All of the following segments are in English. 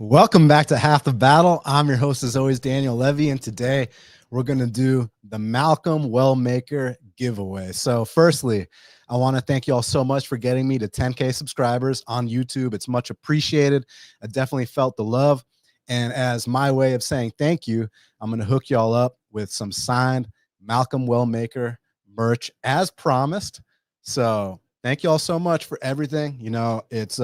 Welcome back to Half the Battle. I'm your host, as always, Daniel Levy, and today we're going to do the Malcolm Wellmaker giveaway. So firstly, I want to thank you all so much for getting me to 10K subscribers on YouTube. It's much appreciated. I definitely felt the love. And as my way of saying thank you, I'm going to hook y'all up with some signed Malcolm Wellmaker merch as promised. So thank you all so much for everything. You know, it's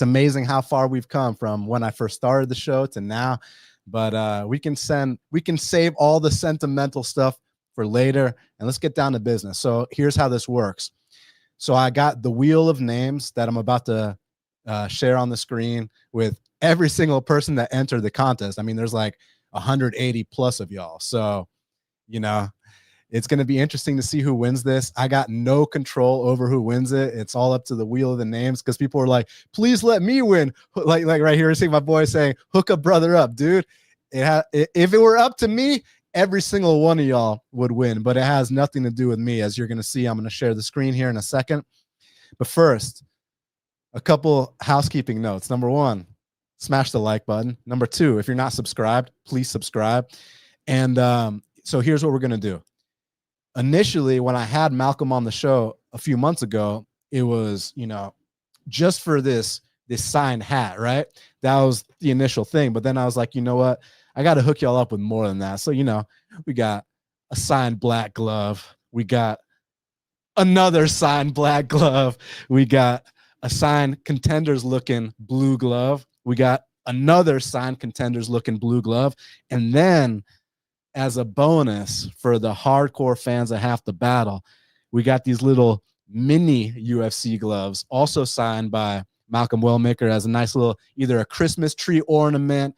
amazing how far we've come from when I first started the show to now, but we can save all the sentimental stuff for later, and let's get down to business. So here's how this works. So I got the wheel of names that I'm about to share on the screen with every single person that entered the contest. I mean, there's like 180 plus of y'all. So, you know, it's going to be interesting to see who wins this. I got no control over who wins it. It's all up to the wheel of the names, because people are like, please let me win. Like right here, I see my boy saying, hook a brother up, dude. If it were up to me, every single one of y'all would win, but it has nothing to do with me. As you're going to see, I'm going to share the screen here in a second. But first, a couple housekeeping notes. Number one, smash the like button. Number two, if you're not subscribed, please subscribe. And so here's what we're going to do. Initially, when I had Malcolm on the show a few months ago, it was, you know, just for this signed hat, right? That was the initial thing. But then I was like, you know what? I got to hook y'all up with more than that. So, you know, we got a signed black glove. We got another signed black glove. We got a signed Contenders looking blue glove. We got another signed Contenders looking blue glove. And then, as a bonus for the hardcore fans of Half the Battle, we got these little mini UFC gloves, also signed by Malcolm Wellmaker, as a nice little, either a Christmas tree ornament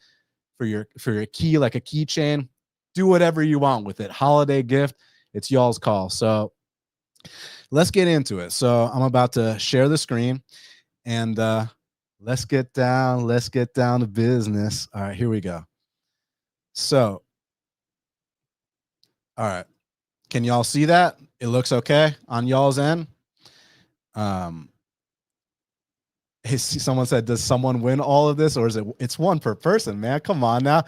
for your key, like a keychain. Do whatever you want with it. Holiday gift, it's y'all's call. So let's get into it. So I'm about to share the screen, and let's get down to business. All right, here we go. So, all right. Can y'all see that? It looks okay on y'all's end. Someone said, does someone win all of this, or is it's one per person, man? Come on now.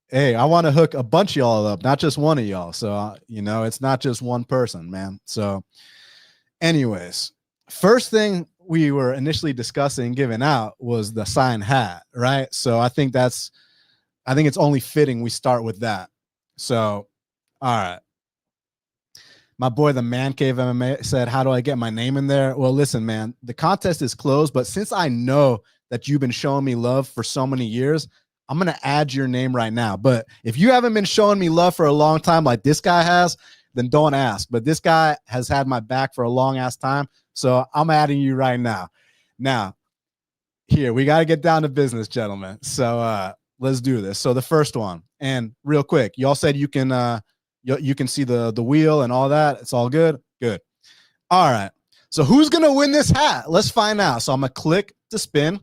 Hey, I want to hook a bunch of y'all up, not just one of y'all. So, you know, it's not just one person, man. So anyways, first thing we were initially discussing giving out was the signed hat, right? So I think it's only fitting we start with that. So, all right. My boy, the Man Cave MMA, said, how do I get my name in there? Well, listen, man, the contest is closed, but since I know that you've been showing me love for so many years, I'm going to add your name right now. But if you haven't been showing me love for a long time like this guy has, then don't ask. But this guy has had my back for a long ass time, so I'm adding you right now. Now, here, we got to get down to business, gentlemen. So let's do this. So the first one, and real quick, y'all said you can see the wheel and all that. It's all good. Good. All right. So who's going to win this hat? Let's find out. So I'm going to click to spin.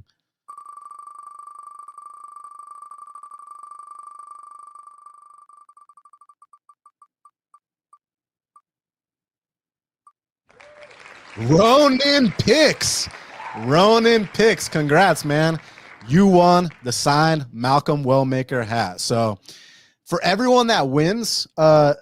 Ronan Picks. Congrats, man. You won the signed Malcolm Wellmaker hat. So for everyone that wins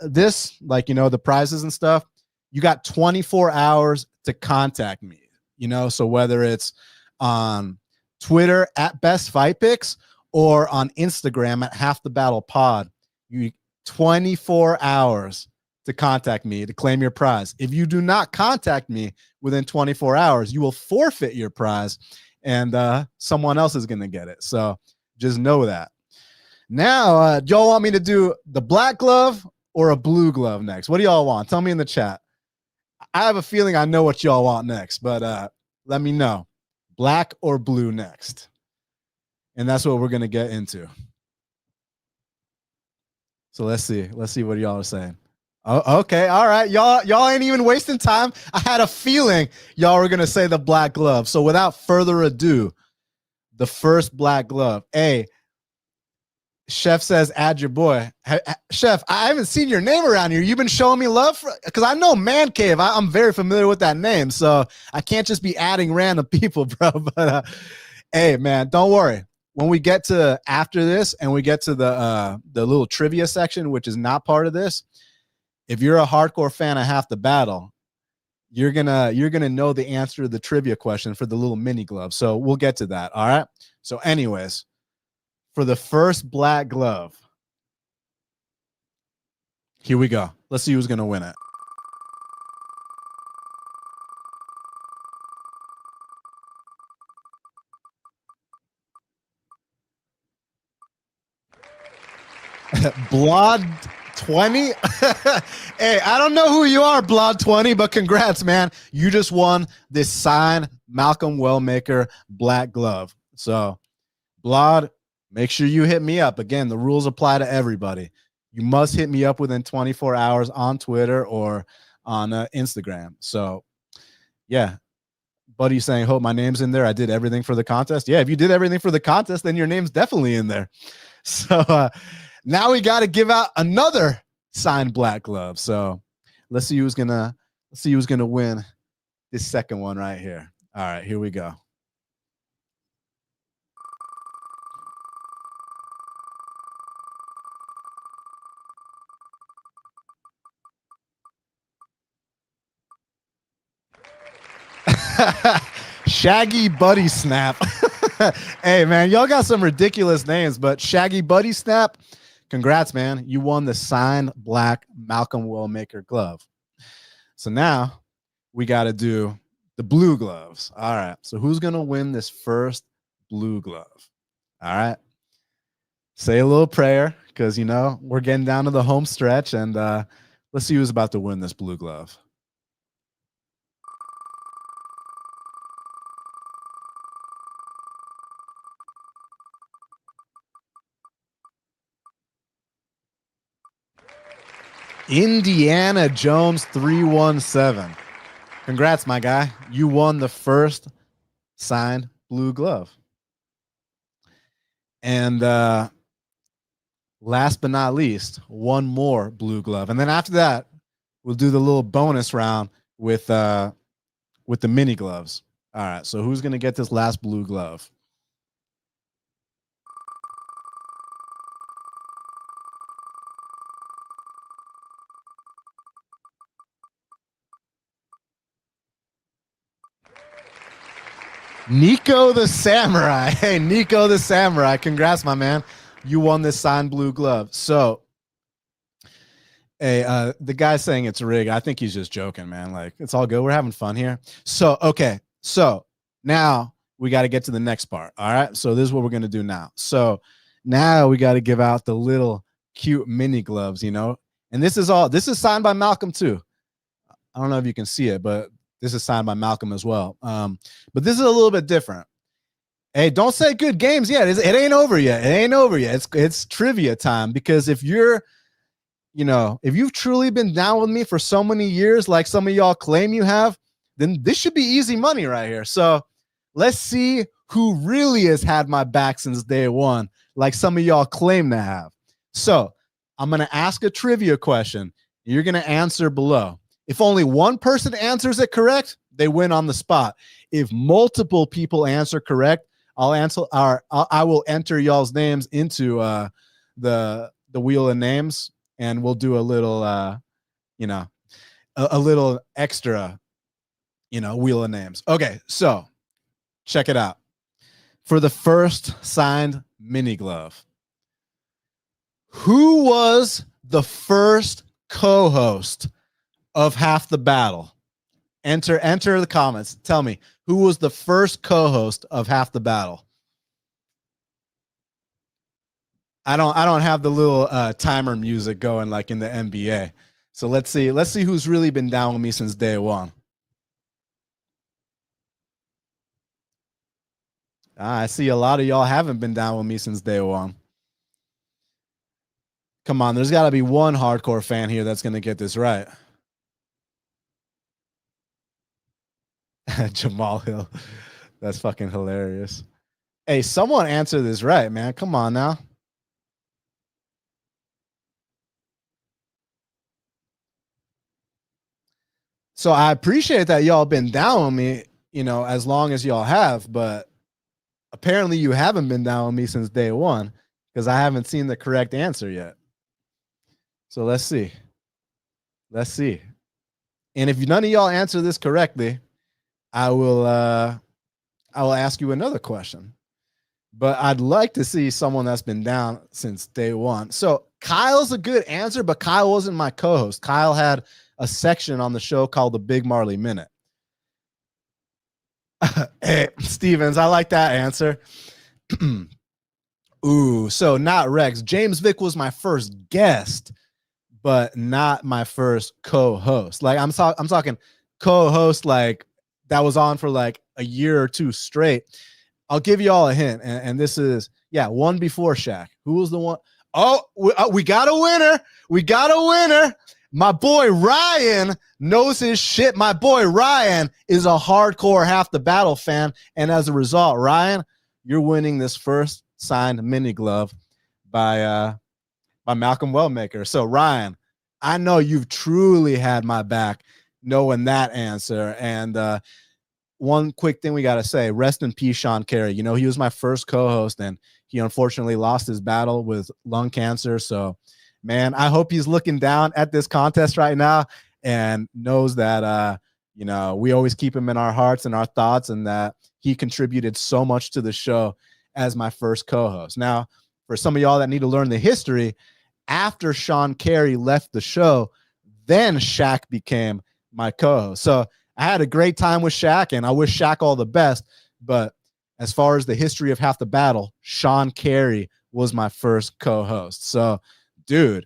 this, like, you know, the prizes and stuff, you got 24 hours to contact me, you know, so whether it's on Twitter at Best Fight Picks or on Instagram at Half the Battle Pod, you 24 hours to contact me to claim your prize. If you do not contact me within 24 hours, you will forfeit your prize, and someone else is going to get it. So just know that. Now, do y'all want me to do the black glove or a blue glove next? What do y'all want? Tell me in the chat. I have a feeling I know what y'all want next, but let me know. Black or blue next. And that's what we're going to get into. So let's see what y'all are saying. Oh, okay. All right. Y'all ain't even wasting time. I had a feeling y'all were going to say the black glove. So without further ado, the first black glove. Hey, Chef says, add your boy. Chef, I haven't seen your name around here. You've been showing me love because I know Man Cave. I'm very familiar with that name. So I can't just be adding random people, bro. But hey, man, don't worry. when we get to after this and we get to the little trivia section, which is not part of this, if you're a hardcore fan of Half the Battle, you're gonna know the answer to the trivia question for the little mini glove. So we'll get to that. All right. So, anyways, for the first black glove, here we go. Let's see who's gonna win it. Blood 20. Hey, I don't know who you are, Blood 20, but congrats, man. You just won this signed Malcolm Wellmaker black glove. So, Blood, make sure you hit me up. Again, the rules apply to everybody. You must hit me up within 24 hours on Twitter or on Instagram. So, yeah. Buddy saying, hope my name's in there. I did everything for the contest. Yeah, if you did everything for the contest, then your name's definitely in there. So, now we got to give out another signed black glove. So let's see who's gonna win this second one right here. All right, here we go. Shaggy Buddy Snap. Hey man, y'all got some ridiculous names, but Shaggy Buddy Snap, congrats, man. You won the signed black Malcolm Wellmaker glove. So now we got to do the blue gloves. All right. So who's going to win this first blue glove? All right. Say a little prayer because, you know, we're getting down to the home stretch, and let's see who's about to win this blue glove. Indiana Jones 317. Congrats, my guy. You won the first signed blue glove. And last but not least, one more blue glove. And then after that, we'll do the little bonus round with the mini gloves. All right. So who's going to get this last blue glove? Nico the Samurai. Hey, Nico the Samurai. Congrats, my man. You won this signed blue glove. So, hey, the guy's saying it's rigged. I think he's just joking, man. Like, it's all good. We're having fun here. So, okay. So now we got to get to the next part. All right. So this is what we're going to do now. So now we got to give out the little cute mini gloves, you know, and this is signed by Malcolm too. I don't know if you can see it, but this is signed by Malcolm as well. But this is a little bit different. Hey, don't say good games yet. It ain't over yet. It ain't over yet. It's trivia time, because if you've truly been down with me for so many years, like some of y'all claim you have, then this should be easy money right here. So let's see who really has had my back since day one, like some of y'all claim to have. So I'm going to ask a trivia question. You're going to answer below. If only one person answers it correct, they win on the spot. If multiple people answer correct, I will enter y'all's names into the wheel of names, and we'll do a little a little extra, wheel of names. Okay, so check it out. For the first signed mini glove, who was the first co-host of Half the Battle? Enter the comments. Tell me, who was the first co-host of Half the Battle? I don't have the little timer music going like in the NBA. So let's see who's really been down with me since day one. I see a lot of y'all haven't been down with me since day one. Come on, there's got to be one hardcore fan here that's going to get this right. Jamal Hill. That's fucking hilarious. Hey, someone answer this right, man. Come on now. So I appreciate that y'all been down with me, as long as y'all have, but apparently you haven't been down with me since day one because I haven't seen the correct answer yet. So let's see. Let's see. And if none of y'all answer this correctly, I will ask you another question. But I'd like to see someone that's been down since day one. So Kyle's a good answer, but Kyle wasn't my co-host. Kyle had a section on the show called the Big Marley Minute. Hey, Stevens, I like that answer. Ooh, so not Rex. James Vick was my first guest, but not my first co-host. Like I'm talking co-host, like that was on for like a year or two straight. I'll give you all a hint, and this is one before Shaq. Who was the one? Oh, we got a winner. We got a winner. My boy Ryan knows his shit. My boy Ryan is a hardcore Half the Battle fan, and as a result, Ryan, you're winning this first signed mini glove by Malcolm Wellmaker. So Ryan, I know you've truly had my back knowing that answer. And one quick thing we got to say, rest in peace, Sean Carey. You know, he was my first co-host and he unfortunately lost his battle with lung cancer. So, man, I hope he's looking down at this contest right now and knows that, you know, we always keep him in our hearts and our thoughts, and that he contributed so much to the show as my first co-host. Now, for some of y'all that need to learn the history, after Sean Carey left the show, then Shaq became my co-host. So I had a great time with Shaq, and I wish Shaq all the best. But as far as the history of Half the Battle, Sean Carey was my first co-host. So, dude,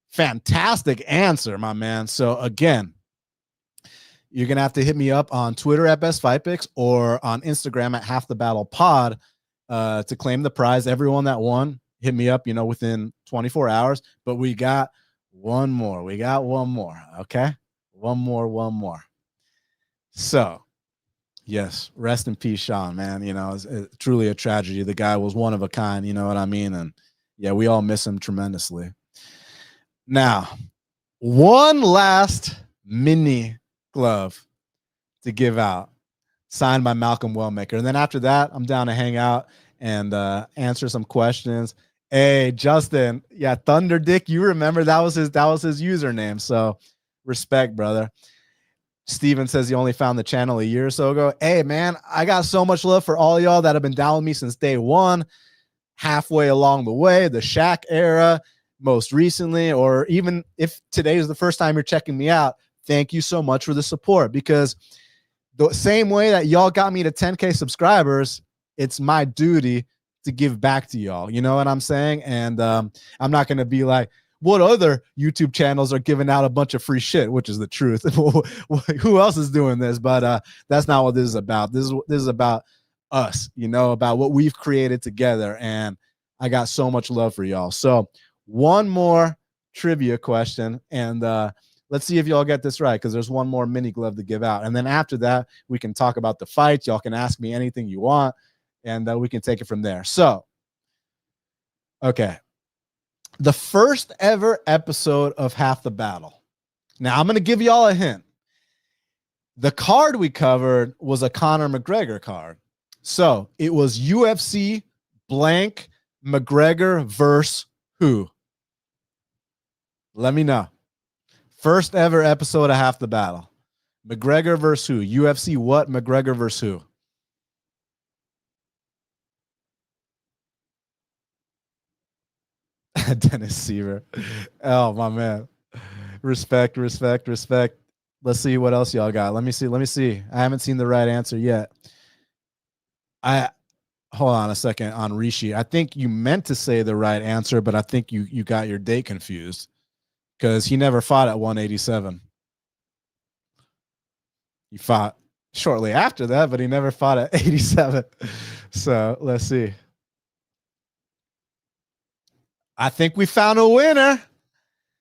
fantastic answer, my man. So, again, you're going to have to hit me up on Twitter at Best Fight Picks or on Instagram at Half the Battle Pod to claim the prize. Everyone that won, hit me up, you know, within 24 hours. But we got one more. We got one more. Okay. One more. So, yes, rest in peace, Sean, man. You know, it's truly a tragedy. The guy was one of a kind, you know what I mean? And yeah, we all miss him tremendously. Now, one last mini glove to give out, signed by Malcolm Wellmaker. And then after that, I'm down to hang out and answer some questions. Hey, Justin, yeah, Thunder Dick, you remember that was his username. So respect, brother. Steven says he only found the channel a year or so ago. Hey, man, I got so much love for all y'all that have been down with me since day one, halfway along the way, the Shaq era, most recently, or even if today is the first time you're checking me out, thank you so much for the support, because the same way that y'all got me to 10K subscribers, it's my duty to give back to y'all. You know what I'm saying? And I'm not going to be like, what other YouTube channels are giving out a bunch of free shit, which is the truth. Who else is doing this? But that's not what this is about. This is about us, you know, about what we've created together. And I got so much love for y'all. So one more trivia question, and let's see if y'all get this right, because there's one more mini glove to give out. And then after that, we can talk about the fights. Y'all can ask me anything you want, and we can take it from there. So, okay. The first ever episode of Half the Battle. Now, I'm going to give y'all a hint. The card we covered was a Conor McGregor card. So it was UFC blank McGregor versus who? Let me know. First ever episode of Half the Battle. McGregor versus who? UFC what? McGregor versus who? Dennis Seaver. Oh, my man. Respect. Let's see what else y'all got. Let me see. I haven't seen the right answer yet. Hold on a second on Rishi. I think you meant to say the right answer, but I think you got your date confused, because he never fought at 187. He fought shortly after that, but he never fought at 87. So let's see. I think we found a winner.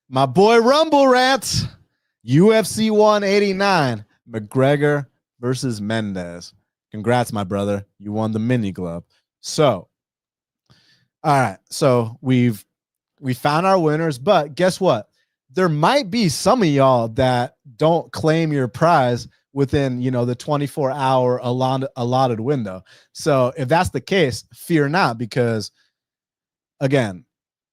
My boy Rumble Rants, UFC 189, McGregor versus Mendez. Congrats, my brother. You won the mini glove. So, all right. So we found our winners, but guess what? There might be some of y'all that don't claim your prize within, you know, the 24-hour allotted window. So if that's the case, fear not, because again,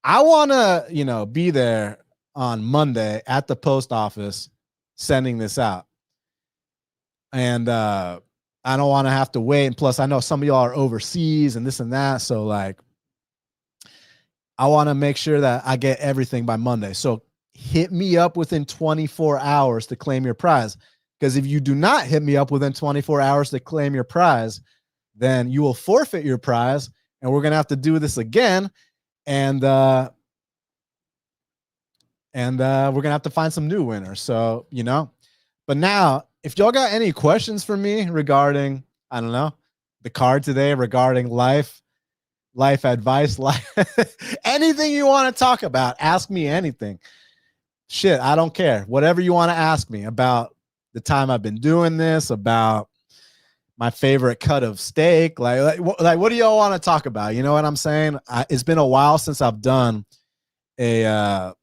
I want to, you know, be there on Monday at the post office sending this out. And I don't want to have to wait. And plus, I know some of y'all are overseas and this and that. So, like, I want to make sure that I get everything by Monday. So, hit me up within 24 hours to claim your prize. Because if you do not hit me up within 24 hours to claim your prize, then you will forfeit your prize. And we're going to have to do this again. And we're going to have to find some new winners. So, you know, but now, if y'all got any questions for me regarding, I don't know, the card today, regarding life advice, anything you want to talk about, ask me anything. Shit, I don't care. Whatever you want to ask me about the time I've been doing this, about my favorite cut of steak, like what do y'all want to talk about? You know what I'm saying? It's been a while since I've done a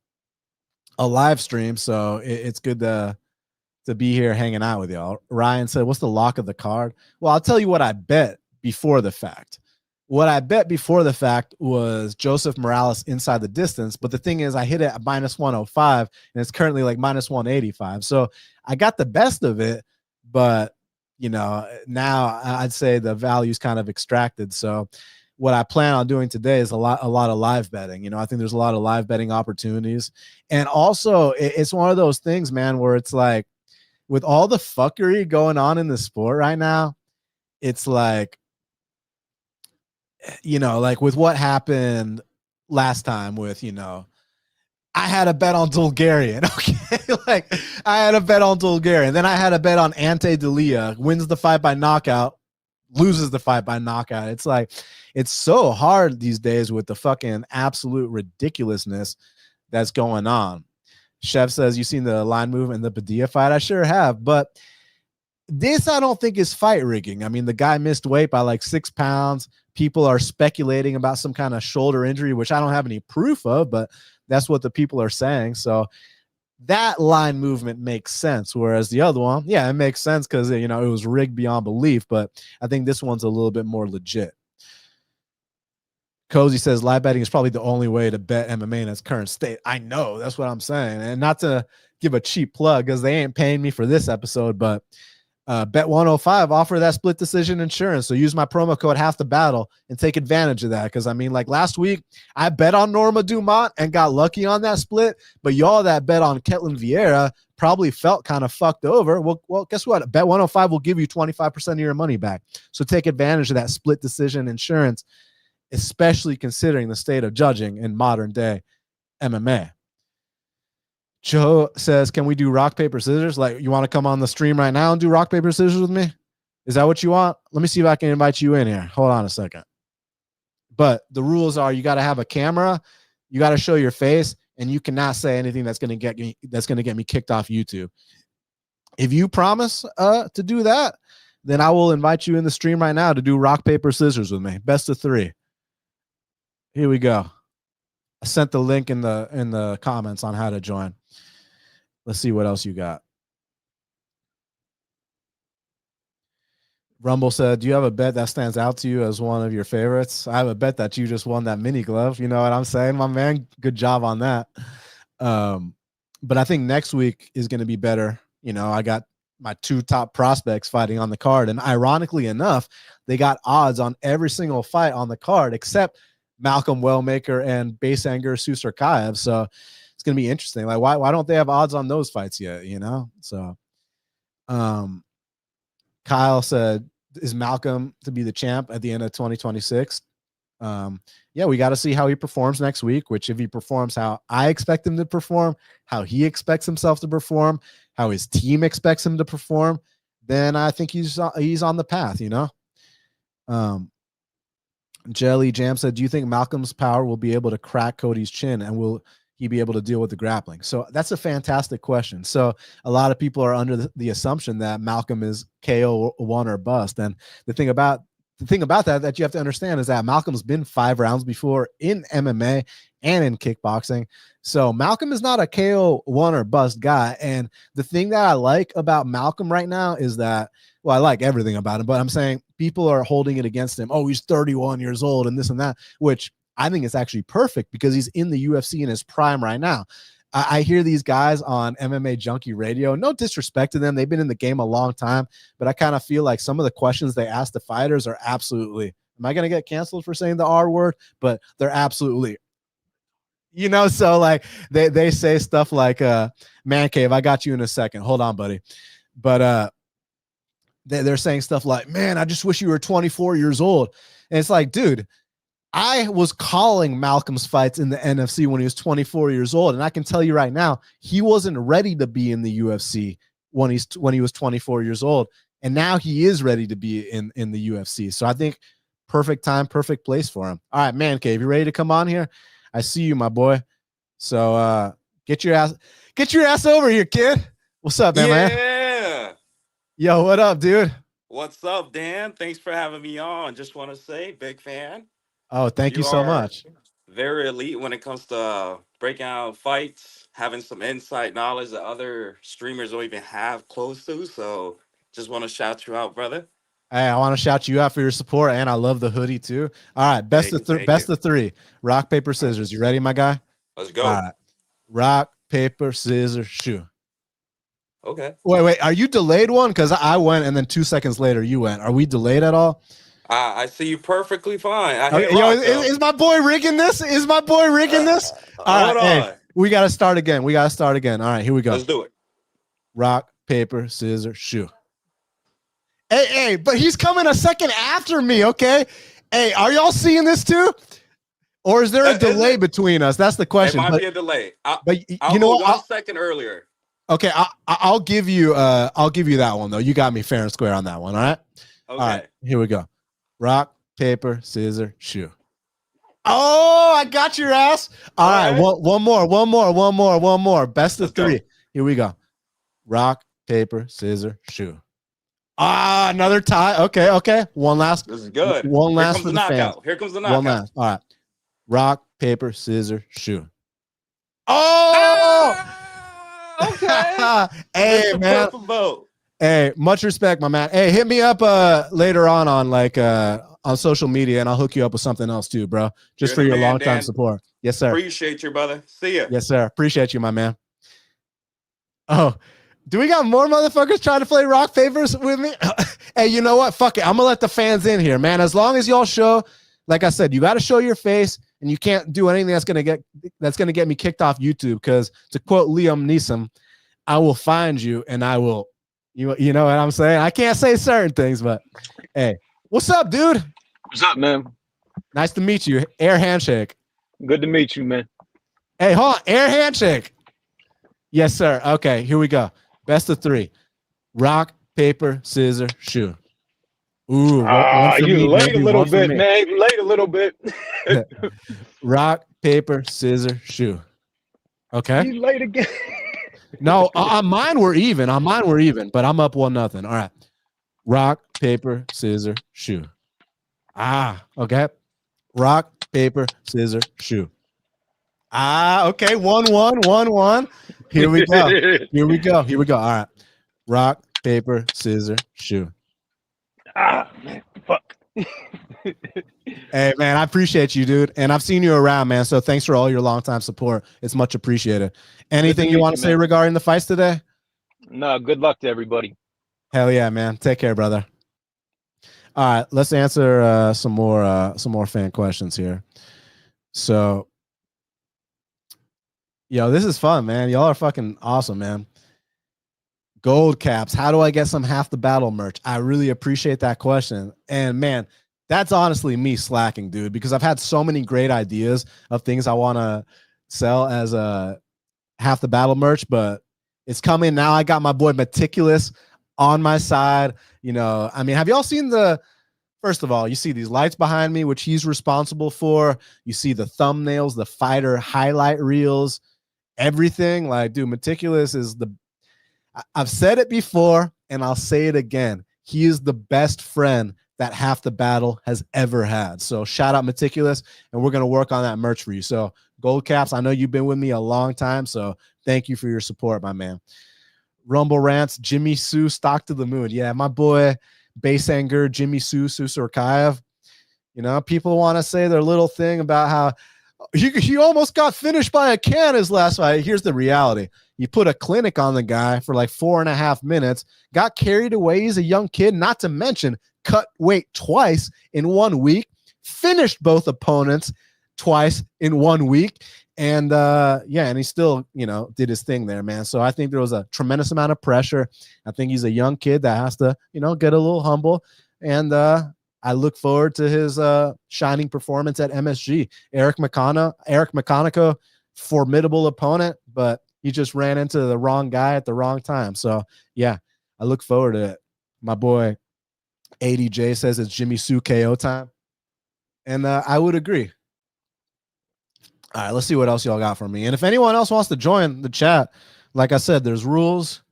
live stream, so it's good to be here hanging out with y'all. Ryan said, what's the lock of the card? Well, I'll tell you what I bet before the fact. What I bet before the fact was Joseph Morales inside the distance. But the thing is, I hit it at -105 and it's currently like -185. So I got the best of it, but you know, now I'd say the value's kind of extracted. So what I plan on doing today is a lot of live betting. You know, I think there's a lot of live betting opportunities. And also it's one of those things, man, where it's like, with all the fuckery going on in the sport right now, it's like, you know, like with what happened last time with, you know, I had a bet on Bulgarian. Okay. Like I had a bet on Bulgarian. Then I had a bet on Ante Delia, wins the fight by knockout, loses the fight by knockout. It's like, it's so hard these days with the fucking absolute ridiculousness that's going on. Chef says, you seen the line movement in the Padilla fight? I sure have, but this I don't think is fight rigging. I mean, the guy missed weight by like 6 pounds. People are speculating about some kind of shoulder injury, which I don't have any proof of, but that's what the people are saying. So that line movement makes sense. Whereas the other one, yeah, it makes sense because, you know, it was rigged beyond belief, but I think this one's a little bit more legit. Cozy says live betting is probably the only way to bet MMA in its current state. I know, that's what I'm saying. And not to give a cheap plug because they ain't paying me for this episode, but Bet 105 offer that split decision insurance. So use my promo code half the battle and take advantage of that. Because I mean, like last week, I bet on Norma Dumont and got lucky on that split. But y'all that bet on Ketlin Vieira probably felt kind of fucked over. Well, guess what? Bet 105 will give you 25% of your money back. So take advantage of that split decision insurance, especially considering the state of judging in modern day MMA. Joe says, can we do rock, paper, scissors? Like, you want to come on the stream right now and do rock, paper, scissors with me? Is that what you want? Let me see if I can invite you in here. Hold on a second. But the rules are you got to have a camera, you got to show your face, and you cannot say anything that's going to get me kicked off YouTube. If you promise to do that, then I will invite you in the stream right now to do rock, paper, scissors with me. Best of 3. Here we go. I sent the link in the comments on how to join. Let's see what else you got. Rumble said, do you have a bet that stands out to you as one of your favorites? I have a bet that you just won that mini glove. You know what I'm saying, my man? Good job on that. But I think next week is going to be better. You know, I got my 2 top prospects fighting on the card. And ironically enough, they got odds on every single fight on the card except Malcolm Wellmaker and Basanger Susarkaev. So it's going to be interesting. Like, why don't they have odds on those fights yet? You know? So, Kyle said, is Malcolm to be the champ at the end of 2026? Yeah, we got to see how he performs next week, which if he performs how I expect him to perform, how he expects himself to perform, how his team expects him to perform, then I think he's on the path, you know? Jelly Jam said, do you think Malcolm's power will be able to crack Cody's chin, and will he be able to deal with the grappling? So that's a fantastic question. So a lot of people are under the assumption that Malcolm is KO 1 or bust. And the thing about the thing about that you have to understand is that Malcolm's been 5 rounds before in MMA and in kickboxing. So Malcolm is not a KO one or bust guy. And the thing that I like about Malcolm right now is that, well, I like everything about him, but I'm saying people are holding it against him. Oh, he's 31 years old and this and that, which I think is actually perfect because he's in the UFC in his prime right now. I hear these guys on MMA Junkie Radio. No disrespect to them. They've been in the game a long time, but I kind of feel like some of the questions they ask the fighters are absolutely, am I going to get canceled for saying the R word? But they're absolutely, so like they say stuff like, man cave, I got you in a second. Hold on, buddy. But they're saying stuff like, man, I just wish you were 24 years old. And it's like, dude, I was calling Malcolm's fights in the NFC when he was 24 years old. And I can tell you right now, he wasn't ready to be in the UFC when he was 24 years old. And now he is ready to be in the UFC. So I think perfect time, perfect place for him. All right, man cave, you ready to come on here? I see you, my boy. So get your ass over here, kid. What's up, man? Yeah. Yo, what up, dude? What's up, Dan? Thanks for having me on. Just want to say, big fan. Oh, thank you so much. Very elite when it comes to breaking out fights, having some insight knowledge that other streamers don't even have close to. So just want to shout you out, brother. Hey, I want to shout you out for your support, and I love the hoodie too. All right, best of three. Rock, paper, scissors. You ready, my guy? Let's go. All right. Rock, paper, scissors, shoe. Okay. Wait. Are you delayed one? Because I went, and then 2 seconds later you went. Are we delayed at all? I see you perfectly fine. Is my boy rigging this? All right, hey, we got to start again. All right, here we go. Let's do it. Rock, paper, scissors, shoe. Hey, but he's coming a second after me, okay? Hey, are y'all seeing this too? Or is there a delay between us? That's the question. It might be a delay. I'll you know what? 1 second earlier. Okay, I'll give you that one though. You got me fair and square on that one, all right? Okay. All right, here we go. Rock, paper, scissors, shoe. Oh, I got your ass. All right, one more. Best of three. Here we go. Rock, paper, scissors, shoe. Another tie. Okay. One last. This is good. One last for the fans. Here comes the knockout. One last. All right. Rock, paper, scissors, shoe. Oh! Okay. Hey, man. Hey, much respect, my man. Hey, hit me up later on social media, and I'll hook you up with something else too, bro. Just for your long-time support. Yes, sir. Appreciate you, brother. See ya. Yes, sir. Appreciate you, my man. Oh, do we got more motherfuckers trying to play rock papers with me? Hey, you know what? Fuck it. I'm gonna let the fans in here, man. As long as y'all show, like I said, you got to show your face, and you can't do anything that's gonna get me kicked off YouTube. Because to quote Liam Neeson, I will find you, and I will. You know what I'm saying? I can't say certain things, but hey, what's up, dude? What's up, man? Nice to meet you. Air handshake. Good to meet you, man. Hey, hold on. Air handshake. Yes, sir. Okay, here we go. Best of three. Rock, paper, scissors, shoe. Ooh, you laid a little bit, man. You laid a little bit. Rock, paper, scissors, shoe. Okay. You laid again. No, on mine we're even. But I'm up 1-0. All right. Rock, paper, scissors, shoe. Okay. Rock, paper, scissors, shoe. Okay. 1-1. Here we go. All right. Rock, paper, scissors, shoe. Man, fuck. Hey, man, I appreciate you, dude. And I've seen you around, man. So thanks for all your longtime support. It's much appreciated. Anything you want to say regarding the fights today? No, good luck to everybody. Hell yeah, man. Take care, brother. All right, let's answer some more fan questions here. So, yo, this is fun, man. Y'all are fucking awesome, man. Gold caps. How do I get some Half the Battle merch? I really appreciate that question. And man, that's honestly me slacking, dude, because I've had so many great ideas of things I want to sell as a Half the Battle merch, but it's coming now. I got my boy Meticulous on my side. I mean, have y'all seen first of all, you see these lights behind me, which he's responsible for. You see the thumbnails, the fighter highlight reels, everything. Like, dude, Meticulous is I've said it before and I'll say it again. He is the best friend that Half the Battle has ever had. So shout out Meticulous, and we're going to work on that merch for you. So Gold Caps, I know you've been with me a long time, so thank you for your support, my man. Rumble Rants, Jimmy Sue, stock to the moon. Yeah, my boy, Bass Anger, Jimmy Sue, Susurkayev. You know, people want to say their little thing about how he almost got finished by a can his last fight. Here's the reality. You put a clinic on the guy for like 4.5 minutes, got carried away. He's a young kid, not to mention cut weight twice in 1 week, finished both opponents twice in 1 week. And and he still, did his thing there, man. So I think there was a tremendous amount of pressure. I think he's a young kid that has to, get a little humble. And I look forward to his shining performance at MSG. Eric McConaughey, formidable opponent, but he just ran into the wrong guy at the wrong time. So, yeah, I look forward to it. My boy ADJ says it's Jimmy Sue KO time. And I would agree. All right, let's see what else y'all got for me. And if anyone else wants to join the chat, like I said, there's rules.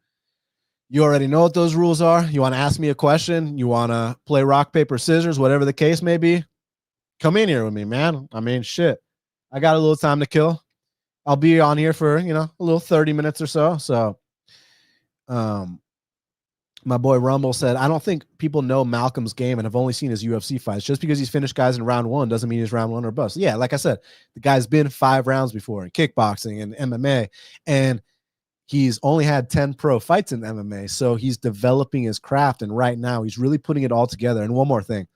You already know what those rules are. You want to ask me a question, you want to play rock, paper, scissors, whatever the case may be, come in here with me, man. I mean, shit. I got a little time to kill. I'll be on here for, a little 30 minutes or so. So, my boy Rumble said, I don't think people know Malcolm's game and have only seen his UFC fights. Just because he's finished guys in round 1 doesn't mean he's round 1 or bust. Yeah, like I said, the guy's been 5 rounds before in kickboxing and MMA, and he's only had 10 pro fights in MMA. So he's developing his craft, and right now he's really putting it all together. And one more thing.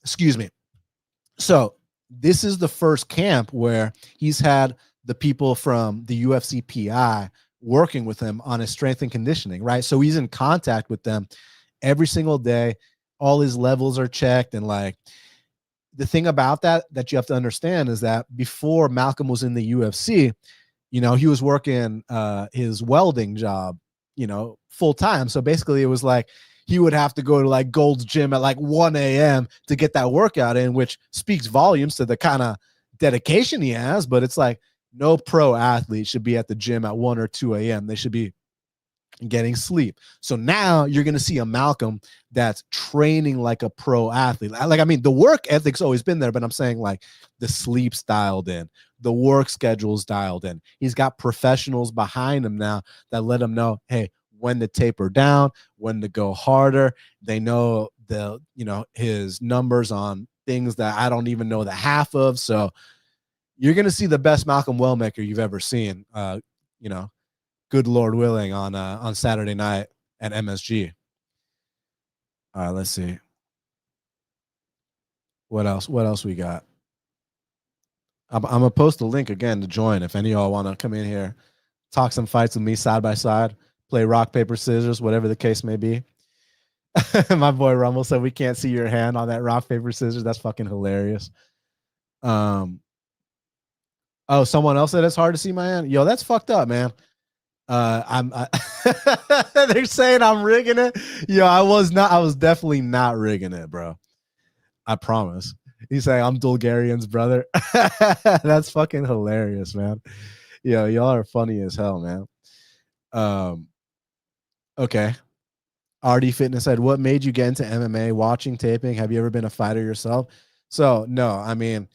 Excuse me. So this is the first camp where he's had the people from the UFC PI working with him on his strength and conditioning, right? So he's in contact with them every single day. All his levels are checked. And like the thing about that you have to understand is that before Malcolm was in the UFC, he was working his welding job, full time. So basically it was like he would have to go to like Gold's Gym at like 1 a.m. to get that workout in, which speaks volumes to the kind of dedication he has. But it's like, no pro athlete should be at the gym at 1 or 2 a.m. They should be getting sleep. So now you're going to see a Malcolm that's training like a pro athlete. Like, I mean, the work ethic's always been there, but I'm saying like the sleep's dialed in, the work schedule's dialed in. He's got professionals behind him now that let him know, hey, when to taper down, when to go harder. They know his numbers on things that I don't even know the half of. So you're going to see the best Malcolm Wellmaker you've ever seen, good Lord willing, on Saturday night at MSG. All right, let's see. What else we got? I'm going to post a link again to join if any of y'all want to come in here, talk some fights with me side by side, play rock, paper, scissors, whatever the case may be. My boy Rumble said we can't see your hand on that rock, paper, scissors. That's fucking hilarious. Oh, someone else said it's hard to see my hand. Yo, that's fucked up, man. They're saying I'm rigging it. Yo, I was definitely not rigging it, bro. I promise. He's saying I'm Bulgarian's brother. That's fucking hilarious, man. Yo, y'all are funny as hell, man. Okay. RD Fitness said, what made you get into MMA? Watching, taping? Have you ever been a fighter yourself? So no, I mean,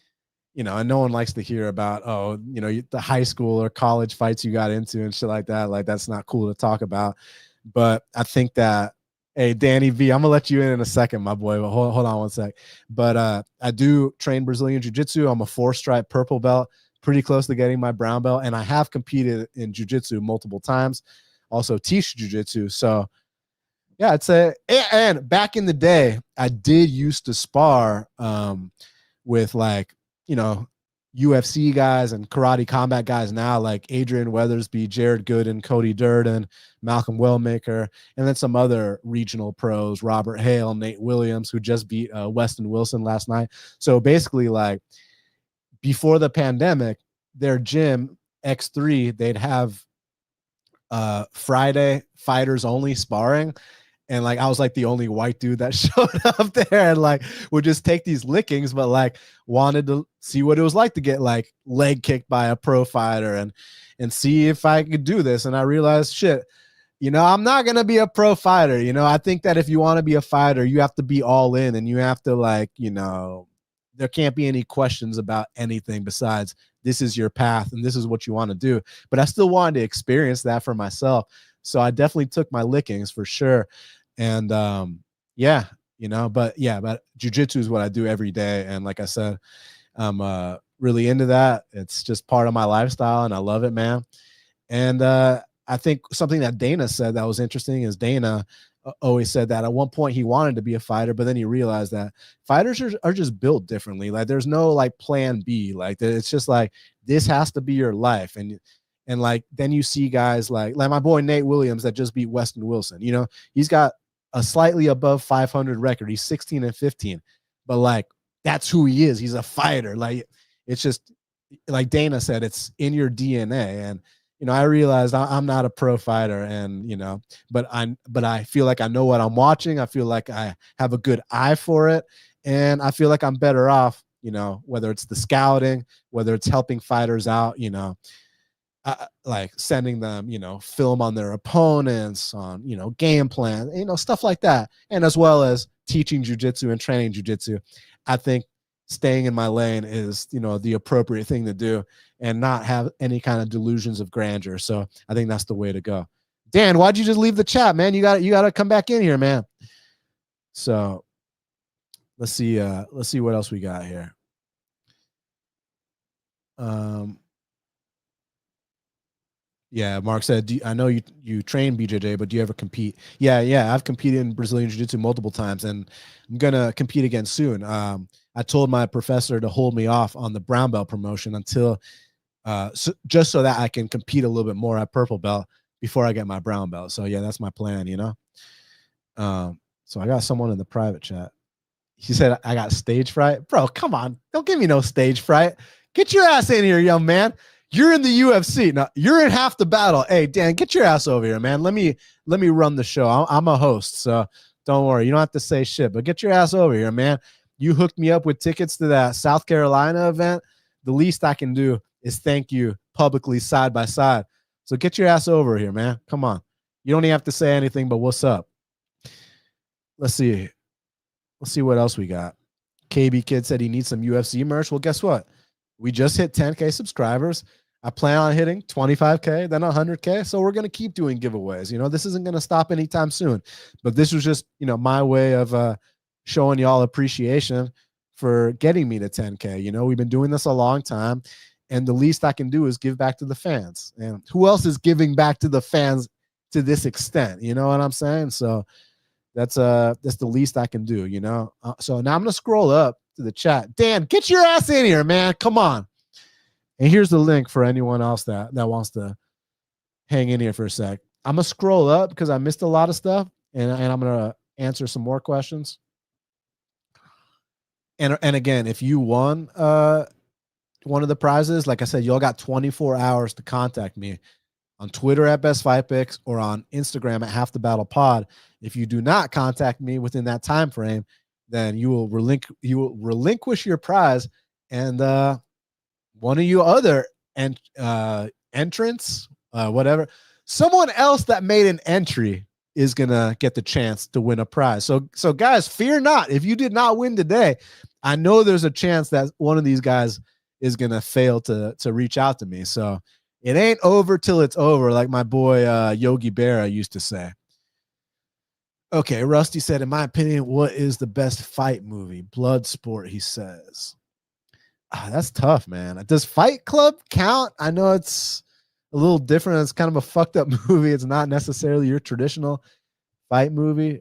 and no one likes to hear about, the high school or college fights you got into and shit like that. Like, that's not cool to talk about. But I think that, hey, Danny V, I'm going to let you in a second, my boy. But hold on one sec. But I do train Brazilian Jiu-Jitsu. I'm a 4-stripe purple belt, pretty close to getting my brown belt. And I have competed in Jiu-Jitsu multiple times. Also teach Jiu-Jitsu. So, yeah, I'd say, and back in the day, I did used to spar with like, UFC guys and karate combat guys now, like Adrian Weathersby, Jared Gooden, Cody Durden, Malcolm Wellmaker, and then some other regional pros, Robert Hale, Nate Williams, who just beat Weston Wilson last night. So basically, like, before the pandemic, their gym, X3, they'd have Friday fighters only sparring. And like, I was like the only white dude that showed up there and like would just take these lickings, but like wanted to see what it was like to get like leg kicked by a pro fighter and see if I could do this. And I realized, shit, You know, I'm not going to be a pro fighter. You know, I think that if you want to be a fighter, you have to be all in and you have to, like, you know, there can't be any questions about anything besides this is your path and this is what you want to do. But I still wanted to experience that for myself. So I definitely took my lickings for sure. And yeah, you know, but jujitsu is what I do every day. And like I said, I'm really into that. It's just part of my lifestyle and I love it, man. And I think something that Dana said that was interesting is Dana always said that at one point he wanted to be a fighter, but then he realized that fighters are just built differently. Like there's no like plan B. Like it's just like this has to be your life. And like then you see guys like my boy Nate Williams that just beat Weston Wilson. You know, he's got a slightly above 500 record. He's 16-15, but like that's who he is. He's a fighter. Like it's just like Dana said, it's in your DNA. And you know, I realized I'm not a pro fighter, and you know, but I feel like I know what I'm watching. I feel like I have a good eye for it, and I feel like I'm better off. You know, whether it's the scouting, whether it's helping fighters out, you know, like sending them, you know, film on their opponents, on you know, game plan, you know, stuff like that, and as well as teaching jujitsu and training jujitsu. I think staying in my lane is, you know, the appropriate thing to do and not have any kind of delusions of grandeur. So I think that's the way to go. Dan, why'd you just leave the chat, man? You got to come back in here, man. So let's see what else we got here. Yeah, Mark said, I know you train BJJ, but do you ever compete? Yeah, I've competed in Brazilian Jiu-Jitsu multiple times, and I'm going to compete again soon. I told my professor to hold me off on the brown belt promotion until just so that I can compete a little bit more at purple belt before I get my brown belt. So yeah, that's my plan, you know? So I got someone in the private chat. He said, I got stage fright. Bro, come on. Don't give me no stage fright. Get your ass in here, young man. You're in the UFC. Now, you're in half the battle. Hey, Dan, get your ass over here, man. Let me run the show. I'm a host, so don't worry. You don't have to say shit, but get your ass over here, man. You hooked me up with tickets to that South Carolina event. The least I can do is thank you publicly side by side. So get your ass over here, man. Come on. You don't even have to say anything, but what's up? Let's see. Let's see what else we got. KB Kid said he needs some UFC merch. Well, guess what? We just hit 10K subscribers. I plan on hitting 25K, then 100K. So we're going to keep doing giveaways. You know, this isn't going to stop anytime soon. But this was just, you know, my way of showing y'all appreciation for getting me to 10K. You know, we've been doing this a long time, and the least I can do is give back to the fans. And who else is giving back to the fans to this extent? You know what I'm saying? So that's the least I can do, you know? So now I'm going to scroll up to the chat. Dan, get your ass in here, man. Come on. And here's the link for anyone else that wants to hang in here for a sec. I'm going to scroll up because I missed a lot of stuff, and I'm going to answer some more questions. And again, if you won one of the prizes, like I said, y'all got 24 hours to contact me on Twitter at Best Fight Picks or on Instagram at Half the Battle Pod. If you do not contact me within that time frame, then you will relinquish your prize, and one of you other entrants, whatever, someone else that made an entry is gonna get the chance to win a prize. So guys, fear not. If you did not win today, I know there's a chance that one of these guys is gonna fail to reach out to me. So it ain't over till it's over, like my boy Yogi Berra used to say. Okay, Rusty said, in my opinion, what is the best fight movie? Bloodsport, he says. That's tough, man. Does Fight Club count? I know it's a little different. It's kind of a fucked up movie. It's not necessarily your traditional fight movie.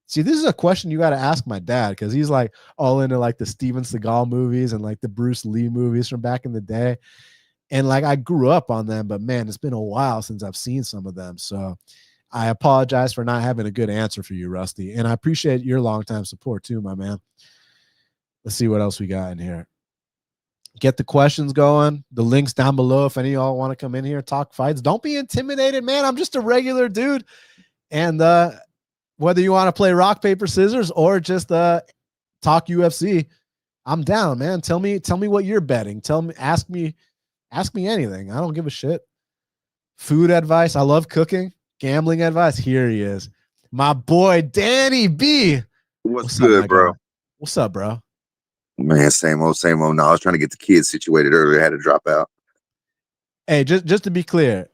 See, this is a question you got to ask my dad, because he's like all into like the Steven Seagal movies and like the Bruce Lee movies from back in the day. And like I grew up on them, but man, it's been a while since I've seen some of them. So I apologize for not having a good answer for you, Rusty. And I appreciate your longtime support too, my man. Let's see what else we got in here. Get the questions going. The link's down below if any of y'all want to come in here, talk fights. Don't be intimidated, man. I'm just a regular dude. And whether you want to play rock, paper, scissors or just talk UFC, I'm down, man. Tell me what you're betting. Ask me anything. I don't give a shit. Food advice. I love cooking. gambling advice. Here he is, my boy Danny B. What's up, good, my bro? guy? What's up, bro? Man, same old, same old. No, I was trying to get the kids situated earlier. I had to drop out. Hey, just to be clear,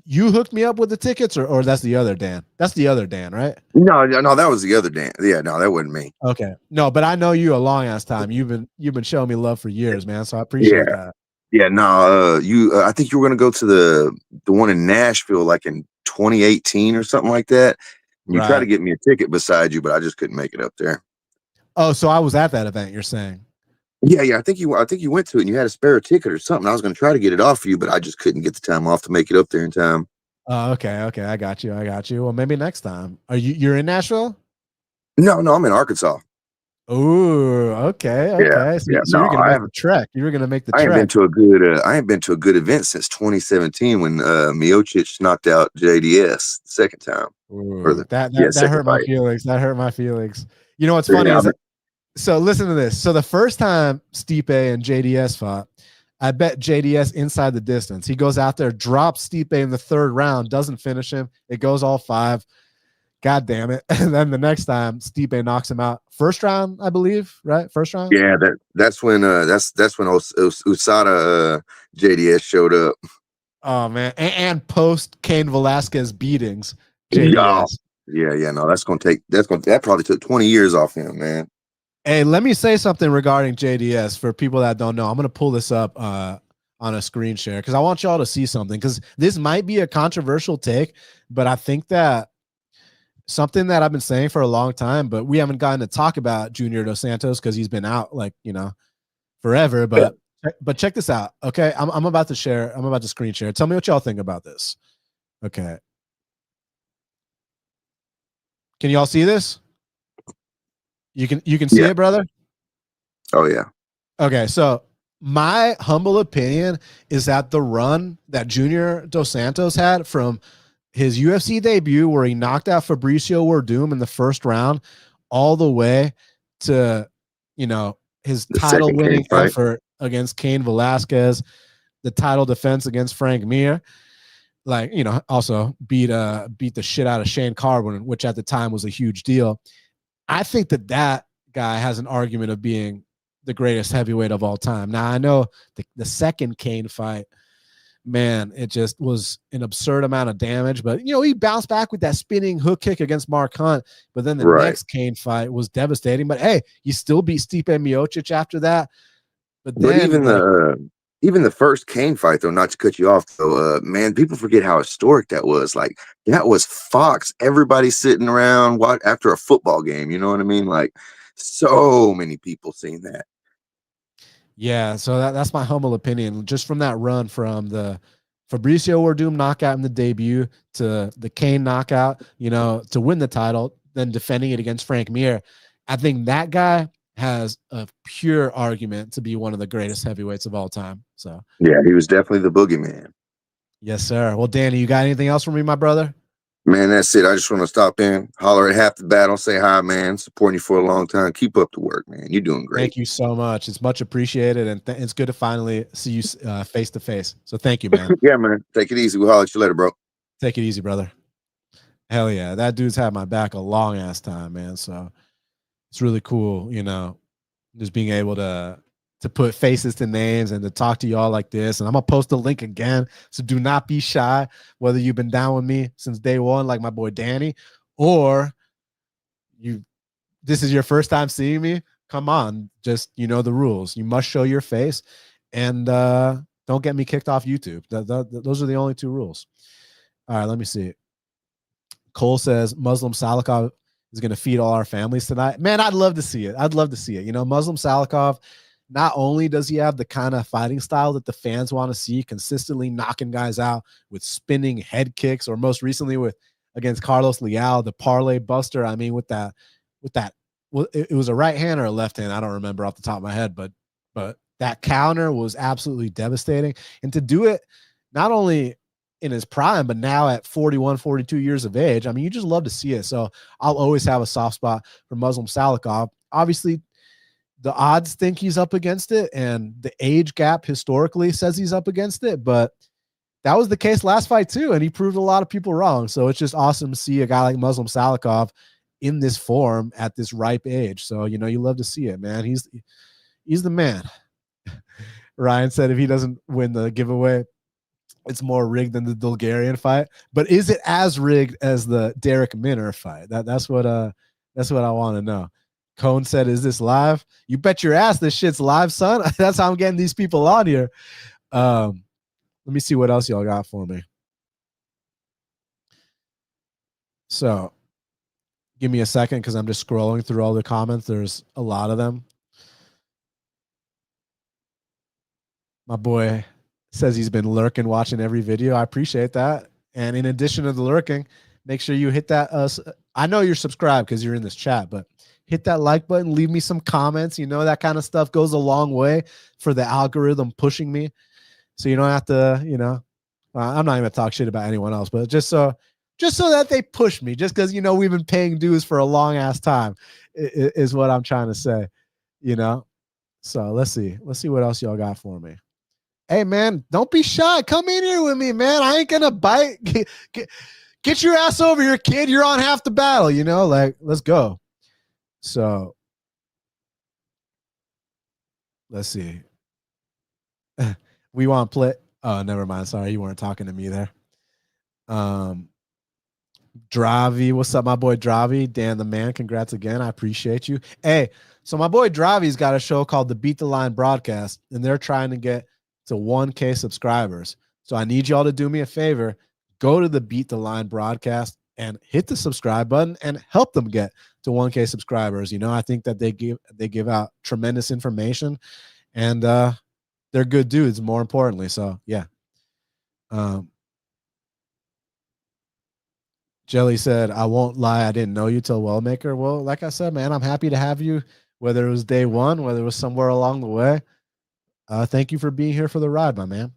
you hooked me up with the tickets, or that's the other Dan? That's the other Dan, right? No, that was the other Dan. Yeah, no, that wasn't me. Okay, no, but I know you a long ass time. You've been showing me love for years, man. So I Yeah, appreciate that. yeah. No, I think you were gonna go to the one in Nashville, like in 2018 or something like that. And you tried to Right. get me a ticket beside you, but I just couldn't make it up there. Oh, so I was at that event. You're saying? Yeah. I think you went to it and you had a spare ticket or something. I was gonna try to get it off for you, but I just couldn't get the time off to make it up there in time. Oh, okay. I got you. Well, maybe next time. You're in Nashville? No, I'm in Arkansas. Ooh, okay. Yeah. So you're No, gonna make the trek. You're gonna make the I ain't trek. been to a good event since 2017 when Miocic knocked out JDS the second time. Ooh, that Second hurt my fight. feelings. That hurt my feelings. You know what's Yeah, funny is, so listen to this. So the first time Stipe and JDS fought, I bet JDS inside the distance. He goes out there, drops Stipe in the third round, doesn't finish him. It goes all 5. God damn it. And then the next time Stipe knocks him out. First round, I believe, right? First round? Yeah, that's when USADA JDS showed up. Oh man. And post Cain Velasquez beatings, Yeah. JDS. Yeah, no, that probably took 20 years off him, man. Hey, let me say something regarding JDS for people that don't know. I'm gonna pull this up on a screen share because I want y'all to see something, because this might be a controversial take, but I think that something that I've been saying for a long time, but we haven't gotten to talk about Junior Dos Santos because he's been out forever. But check this out. Okay. I'm about to share. I'm about to screen share. Tell me what y'all think about this. Okay. Can y'all see this? You can see it, brother? Oh yeah. Okay. So my humble opinion is that the run that Junior Dos Santos had from his UFC debut, where he knocked out Fabricio Werdum in the first round, all the way to, his title winning effort against Cain Velasquez, the title defense against Frank Mir, also beat the shit out of Shane Carwin, which at the time was a huge deal. I think that guy has an argument of being the greatest heavyweight of all time. Now, I know the second Cain fight, man, it just was an absurd amount of damage, but he bounced back with that spinning hook kick against Mark Hunt. But then the next Cain fight was devastating. But hey, he still beat Stipe Miocic after that. But even the first Cain fight, though, not to cut you off, though, man, people forget how historic that was. Like, that was Fox, everybody sitting around after a football game. You know what I mean? Like, so many people seen that. Yeah, so that's my humble opinion. Just from that run, from the Fabricio Werdum knockout in the debut to the Cain knockout, to win the title, then defending it against Frank Mir, I think that guy has a pure argument to be one of the greatest heavyweights of all time. So yeah, he was definitely the boogeyman. Yes, sir. Well, Danny, you got anything else for me, my brother? Man, that's it. I just want to stop in, holler at Half the Battle, say hi, man. Supporting you for a long time. Keep up the work, man. You're doing great. Thank you so much. It's much appreciated, and it's good to finally see you face to face. So thank you, man. Yeah, man. Take it easy. We'll holler at you later, bro. Take it easy, brother. Hell yeah. That dude's had my back a long ass time, man. So it's really cool, just being able to put faces to names and to talk to y'all like this. And I'm gonna post a link again, so do not be shy, whether you've been down with me since day one, like my boy Danny, or this is your first time seeing me. Come on, just the rules. You must show your face, and don't get me kicked off YouTube. Those are the only 2 rules. All right, let me see. Cole says Muslim Salikov is going to feed all our families tonight. Man, I'd love to see it. Muslim Salikov, not only does he have the kind of fighting style that the fans want to see, consistently knocking guys out with spinning head kicks, or most recently against Carlos Leal, the parlay buster. I mean, with that, well, it was a right hand or a left hand. I don't remember off the top of my head, but that counter was absolutely devastating. And to do it not only in his prime, but now at 41, 42 years of age, I mean, you just love to see it. So I'll always have a soft spot for Muslim Salikov. Obviously, the odds think he's up against it, and the age gap historically says he's up against it, but that was the case last fight too, and he proved a lot of people wrong. So it's just awesome to see a guy like Muslim Salikov in this form at this ripe age. So, you know, you love to see it, man. He's the man. Ryan said if he doesn't win the giveaway, it's more rigged than the Bulgarian fight. But is it as rigged as the Derek Minner fight? That's what I want to know. Cone said, is this live? You bet your ass this shit's live, son. That's how I'm getting these people on here. Let me see what else y'all got for me. So give me a second because I'm just scrolling through all the comments. There's a lot of them. My boy says he's been lurking, watching every video. I appreciate that. And in addition to the lurking, make sure you hit that. I know you're subscribed because you're in this chat, but hit that like button. Leave me some comments. You know, that kind of stuff goes a long way for the algorithm pushing me. So you don't have to, you know, I'm not even gonna talk shit about anyone else, but just so that they push me, just because, you know, we've been paying dues for a long ass time is what I'm trying to say, you know? So let's see what else y'all got for me. Hey man, don't be shy. Come in here with me, man. I ain't gonna bite. Get your ass over here, kid. You're on half the battle, you know, like, let's go. So let's see. We want to play. Oh, never mind. Sorry, you weren't talking to me there. Dravi, what's up, my boy Dravi? Dan the man, congrats again. I appreciate you. Hey, so my boy Dravi's got a show called the Beat the Line Broadcast, and they're trying to get to 1K subscribers. So I need y'all to do me a favor. Go to the Beat the Line Broadcast and hit the subscribe button and help them get to 1K subscribers. You know, I think that they give out tremendous information, and they're good dudes, more importantly. So yeah. Jelly said, I won't lie, I didn't know you till Wellmaker. Well, like I said, man, I'm happy to have you, whether it was day one, whether it was somewhere along the way. Thank you for being here for the ride, my man.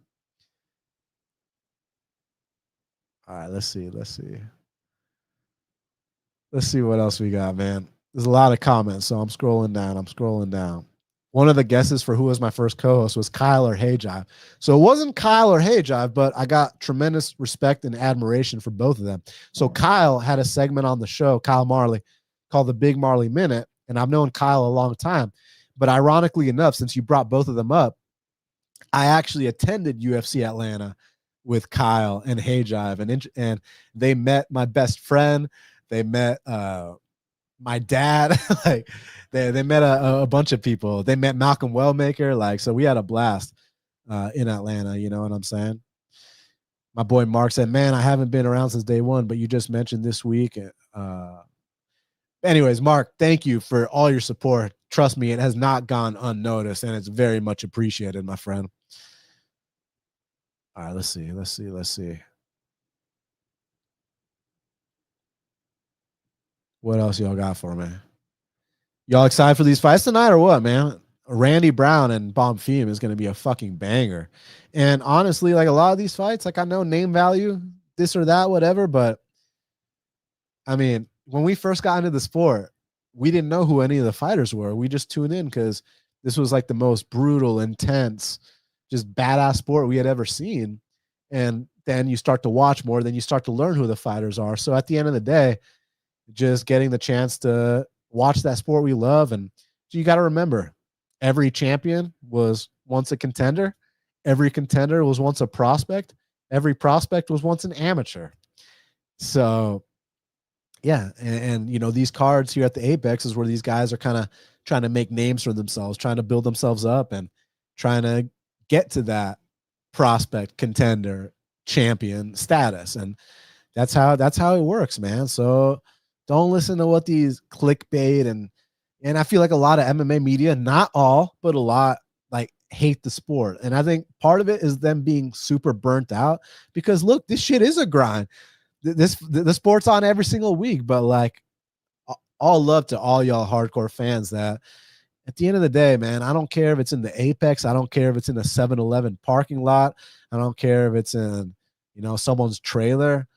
All right, let's see what else we got, man. There's a lot of comments, so I'm scrolling down. One of the guesses for who was my first co-host was Kyle or Hayjive. So it wasn't Kyle or Hayjive, but I got tremendous respect and admiration for both of them. So Kyle had a segment on the show, Kyle Marley, called the Big Marley Minute, and I've known Kyle a long time. But ironically enough, since you brought both of them up, I actually attended UFC Atlanta with Kyle and Hayjive, and they met my best friend. They met my dad. Like they met a bunch of people. They met Malcolm Wellmaker. Like, so we had a blast in Atlanta. You know what I'm saying? My boy Mark said, man, I haven't been around since day one, but you just mentioned this week. Anyways, Mark, thank you for all your support. Trust me, it has not gone unnoticed, and it's very much appreciated, my friend. All right, let's see. What else y'all got for me? Y'all excited for these fights tonight or what, man? Randy Brown and Bomb Fiem is going to be a fucking banger. And honestly, like, a lot of these fights, like, I know name value, this or that, whatever, but I mean, when we first got into the sport, we didn't know who any of the fighters were. We just tuned in because this was like the most brutal, intense, just badass sport we had ever seen. And then you start to watch more, then you start to learn who the fighters are. So at the end of the day, just getting the chance to watch that sport we love. And you got to remember, every champion was once a contender. Every contender was once a prospect. Every prospect was once an amateur. So yeah. And you know, these cards here at the Apex is where these guys are kind of trying to make names for themselves, trying to build themselves up and trying to get to that prospect, contender, champion status. And that's how it works, man. So don't listen to what these clickbait and I feel like a lot of MMA media, not all, but a lot, like, hate the sport. And I think part of it is them being super burnt out because look, this shit is a grind. The sport's on every single week, but like, all love to all y'all hardcore fans that at the end of the day, man, I don't care if it's in the Apex. I don't care if it's in a 7-Eleven parking lot. I don't care if it's in, you know, someone's trailer.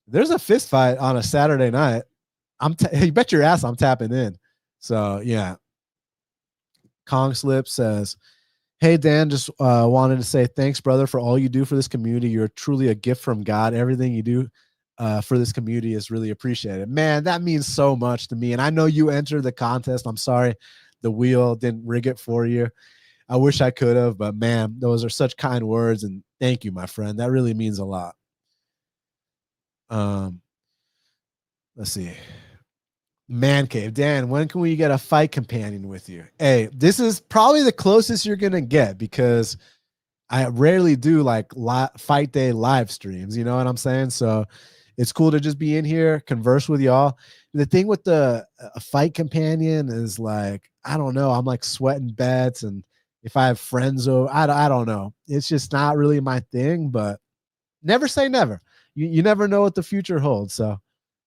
There's a fist fight on a Saturday night. You bet your ass I'm tapping in. So yeah. Kong Slip says, Hey, Dan, just wanted to say thanks, brother, for all you do for this community. You're truly a gift from God. Everything you do for this community is really appreciated. Man, that means so much to me. And I know you entered the contest. I'm sorry the wheel didn't rig it for you. I wish I could have, but man, those are such kind words. And thank you, my friend. That really means a lot. Let's see. Man Cave. Dan, when can we get a fight companion with you? Hey, this is probably the closest you're going to get because I rarely do like fight day live streams. You know what I'm saying? So it's cool to just be in here, converse with y'all. The thing with the fight companion is like, I don't know. I'm like sweating bets. And if I have friends over, I don't know. It's just not really my thing, but never say never. You never know what the future holds. So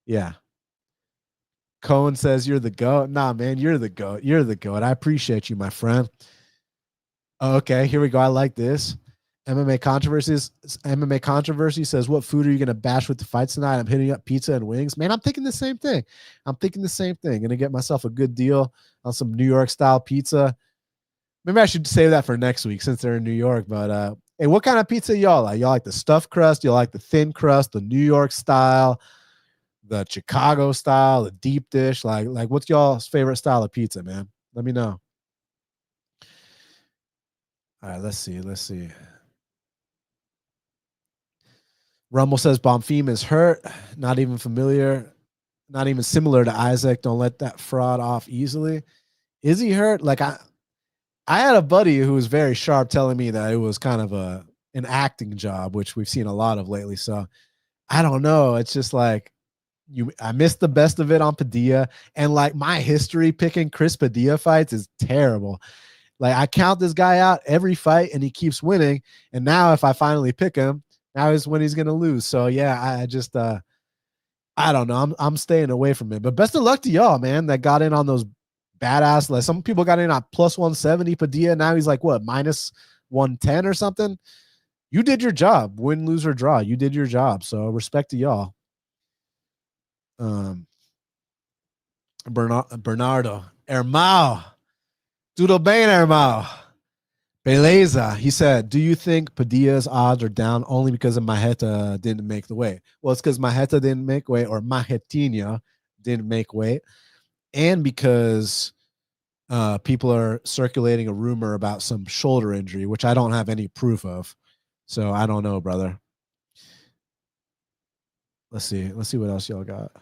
yeah. Cohen says you're the GOAT. Nah, man, you're the GOAT. You're the GOAT. I appreciate you, my friend. Okay, here we go. I like this. MMA controversy says, what food are you going to bash with the fights tonight? I'm hitting up pizza and wings. Man, I'm thinking the same thing. Going to get myself a good deal on some New York style pizza. Maybe I should save that for next week since they're in New York. But hey, what kind of pizza y'all like? Y'all like the stuffed crust? You like the thin crust, the New York style, the Chicago style, the deep dish? Like what's y'all's favorite style of pizza, man? Let me know. All right, let's see. Rumble says Bonfim is hurt. Not even familiar. Not even similar to Isaac. Don't let that fraud off easily. Is he hurt? Like I had a buddy who was very sharp telling me that it was kind of an acting job, which we've seen a lot of lately. So I don't know. It's just like I missed the best of it on Padilla. And like my history picking Chris Padilla fights is terrible. Like I count this guy out every fight and he keeps winning. And now if I finally pick him, now is when he's gonna lose. So yeah, I just I don't know. I'm staying away from it. But best of luck to y'all, man, that got in on those badass. Like some people got in at plus 170 Padilla. Now he's like what, minus 110 or something. You did your job. Win, lose, or draw. You did your job. So respect to y'all. Bernardo Hermao. Tudo bem, Hermao. Beleza. He said, do you think Padilla's odds are down only because of Maheta didn't make the weight? Well, it's because Maheta didn't make weight, or Mahetinha didn't make weight, and because people are circulating a rumor about some shoulder injury, which I don't have any proof of. So I don't know, brother. Let's see what else y'all got.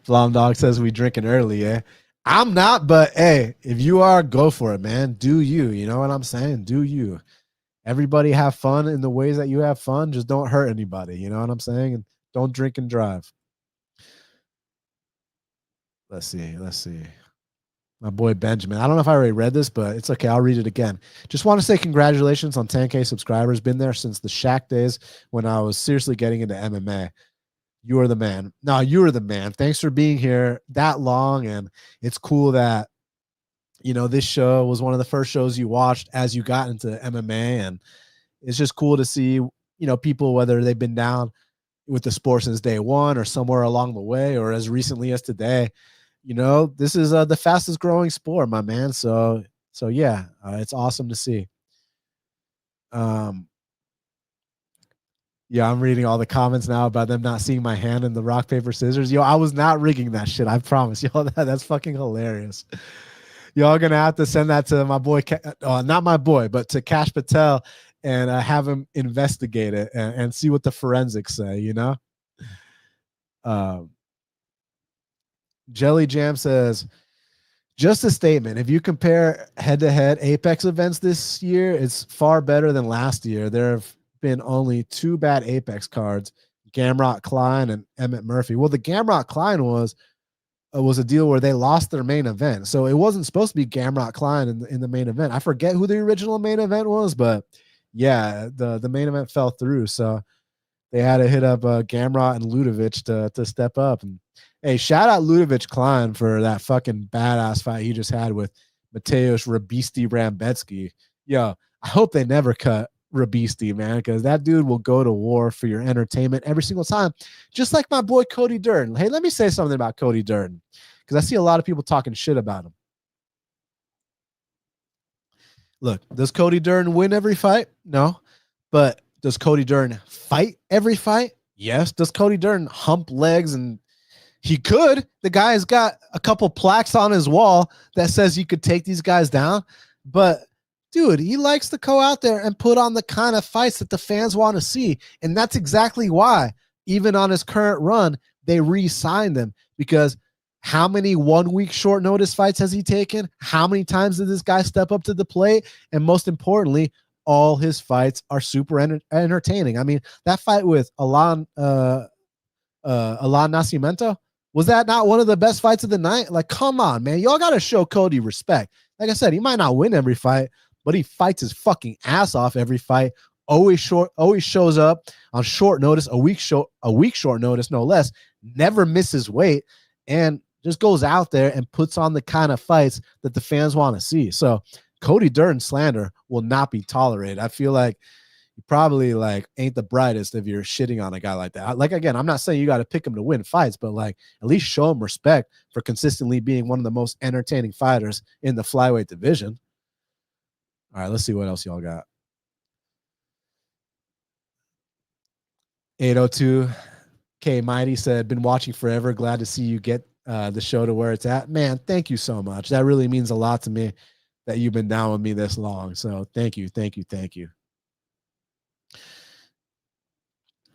Flom Dog says we drinking early, yeah. I'm not, but hey, if you are, go for it, man. Do you? You know what I'm saying? Do you? Everybody have fun in the ways that you have fun. Just don't hurt anybody. You know what I'm saying? And don't drink and drive. Let's see. My boy Benjamin. I don't know if I already read this, but it's okay. I'll read it again. Just want to say congratulations on 10K subscribers. Been there since the Shaq days when I was seriously getting into MMA. You are the man. No, you are the man. Thanks for being here that long. And it's cool that, you know, this show was one of the first shows you watched as you got into MMA. And it's just cool to see, you know, people, whether they've been down with the sport since day one or somewhere along the way or as recently as today. You know, this is the fastest growing sport, my man. So yeah, it's awesome to see. Yeah, I'm reading all the comments now about them not seeing my hand in the rock, paper, scissors. Yo, I was not rigging that shit. I promise. Yo, that's fucking hilarious. Y'all gonna have to send that to my boy, not my boy, but to Cash Patel and have him investigate it and see what the forensics say, you know? Jelly Jam says, just a statement. If you compare head-to-head Apex events this year, it's far better than last year. There have been only 2 bad Apex cards, Gamrot Klein and Emmett Murphy. Well, the Gamrot Klein was a deal where they lost their main event. So it wasn't supposed to be Gamrot Klein in the main event. I forget who the original main event was, but yeah, the main event fell through. So they had to hit up Gamrot and Ludovic to step up. And hey, shout out Ludovic Klein for that fucking badass fight he just had with Mateusz Rabisti Rambetsky. Yo, I hope they never cut Rabisti, man, because that dude will go to war for your entertainment every single time. Just like my boy Cody Durden. Hey, let me say something about Cody Durden, because I see a lot of people talking shit about him. Look, does Cody Durden win every fight? No. But does Cody Durden fight every fight? Yes. Does Cody Durden hump legs? And he could. The guy's got a couple plaques on his wall that says you could take these guys down. But dude, he likes to go out there and put on the kind of fights that the fans want to see. And that's exactly why, even on his current run, they re-signed him. Because how many 1 week short notice fights has he taken? How many times did this guy step up to the plate? And most importantly, all his fights are super entertaining. I mean, that fight with Alan Nascimento, was that not one of the best fights of the night? Like, come on, man. Y'all got to show Cody respect. Like I said, he might not win every fight, but he fights his fucking ass off every fight. Always shows up on short notice, a week short notice, no less. Never misses weight, and just goes out there and puts on the kind of fights that the fans want to see. So Cody Durden slander will not be tolerated. I feel like you probably like ain't the brightest if you're shitting on a guy like that. Like, again, I'm not saying you got to pick him to win fights, but like at least show him respect for consistently being one of the most entertaining fighters in the flyweight division. All right, let's see what else y'all got. 802 K Mighty said, been watching forever. Glad to see you get the show to where it's at. Man, thank you so much. That really means a lot to me that you've been down with me this long. So thank you.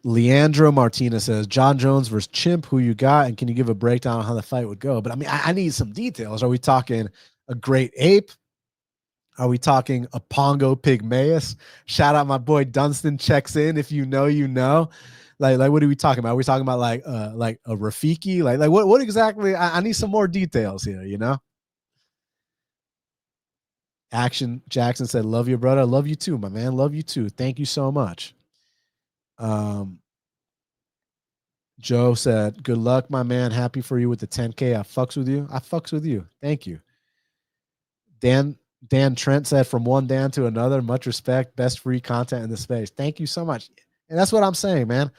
Leandro Martinez says, John Jones versus Chimp, who you got? And can you give a breakdown on how the fight would go? But I mean, I need some details. Are we talking a great ape? Are we talking a Pongo Pygmaeus? Shout out my boy Dunstan checks in. If you know, you know. Like what are we talking about? Are we talking about like a Rafiki? Like what exactly? I need some more details here, you know? Action Jackson said, love you, brother. Love you too, my man. Love you too. Thank you so much. Joe said, good luck, my man. Happy for you with the 10K. I fucks with you. Thank you. Dan Trent said, from one Dan to another, much respect. Best free content in the space. Thank you so much. And that's what I'm saying, man.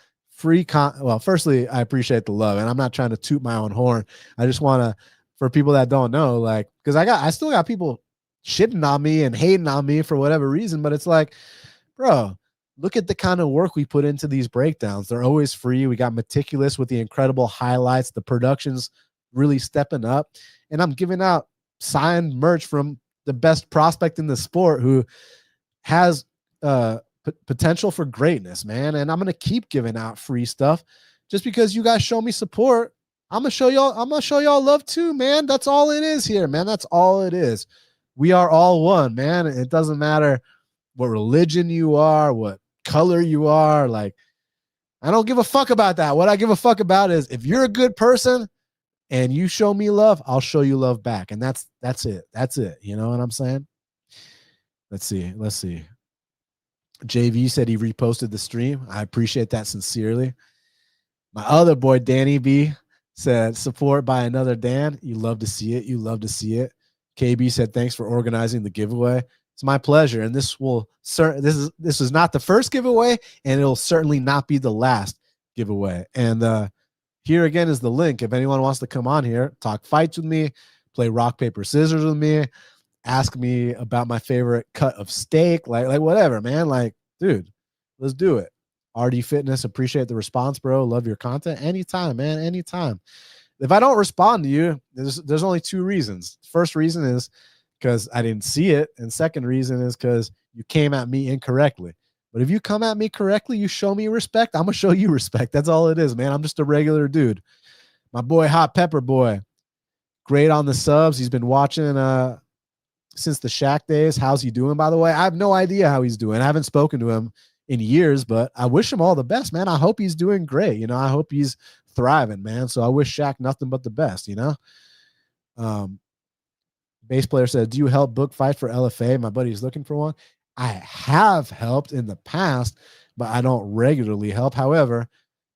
Well, firstly, I appreciate the love, and I'm not trying to toot my own horn. I just want to, for people that don't know, like, because I still got people shitting on me and hating on me for whatever reason, but it's like, bro, look at the kind of work we put into these breakdowns. They're always free. We got meticulous with the incredible highlights. The production's really stepping up, and I'm giving out signed merch from the best prospect in the sport who has potential for greatness, man. And I'm going to keep giving out free stuff just because you guys show me support. I'm going to show y'all love too, man. That's all it is here, man. That's all it is. We are all one, man. It doesn't matter what religion you are, what color you are. Like, I don't give a fuck about that. What I give a fuck about is if you're a good person and you show me love, I'll show you love back. And that's it. That's it. You know what I'm saying? Let's see. JV said he reposted the stream. I appreciate that sincerely. My other boy, Danny B, said, support by another Dan. You love to see it. KB said, thanks for organizing the giveaway. It's my pleasure. And this is not the first giveaway, and it'll certainly not be the last giveaway. And here again is the link. If anyone wants to come on here, talk fights with me, play rock, paper, scissors with me, ask me about my favorite cut of steak, like whatever, man. Like, dude, let's do it. RD Fitness, appreciate the response, bro. Love your content. Anytime, man. Anytime. If I don't respond to you, there's only two reasons. First reason is because I didn't see it. And second reason is because you came at me incorrectly. But if you come at me correctly, you show me respect, I'm going to show you respect. That's all it is, man. I'm just a regular dude. My boy, Hot Pepper Boy, great on the subs. He's been watching since the Shaq days. How's he doing, by the way? I have no idea how he's doing. I haven't spoken to him in years, but I wish him all the best, man. I hope he's doing great. You know, I hope he's thriving, man. So I wish Shaq nothing but the best, you know? Bass player said, do you help book fight for LFA? My buddy's looking for one. I have helped in the past, but I don't regularly help. However,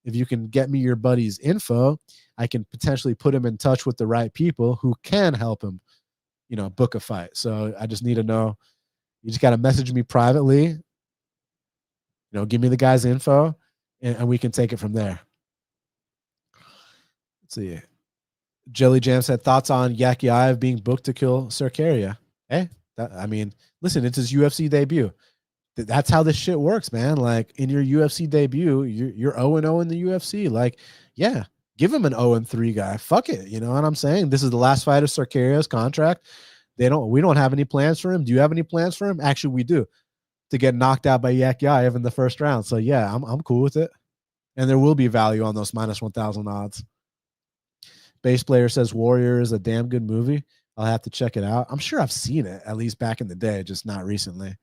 if you can get me your buddy's info, I can potentially put him in touch with the right people who can help him, you know, book a fight. So I just need to know. You just got to message me privately, you know, give me the guy's info, and we can take it from there. Let's see. Jelly Jam said, thoughts on Yakiaev being booked to kill Serkaria? Hey, I mean, listen, it's his UFC debut. That's how this shit works, man. Like in your UFC debut, you're 0-0 in the UFC. Like, yeah, give him an 0-3 guy. Fuck it. You know what I'm saying? This is the last fight of Sarkario's contract. We don't have any plans for him. Do you have any plans for him? Actually, we do, to get knocked out by Yakyaev in the first round. So yeah, I'm cool with it. And there will be value on those minus 1,000 odds. Bass Player says Warrior is a damn good movie. I'll have to check it out. I'm sure I've seen it, at least back in the day, just not recently.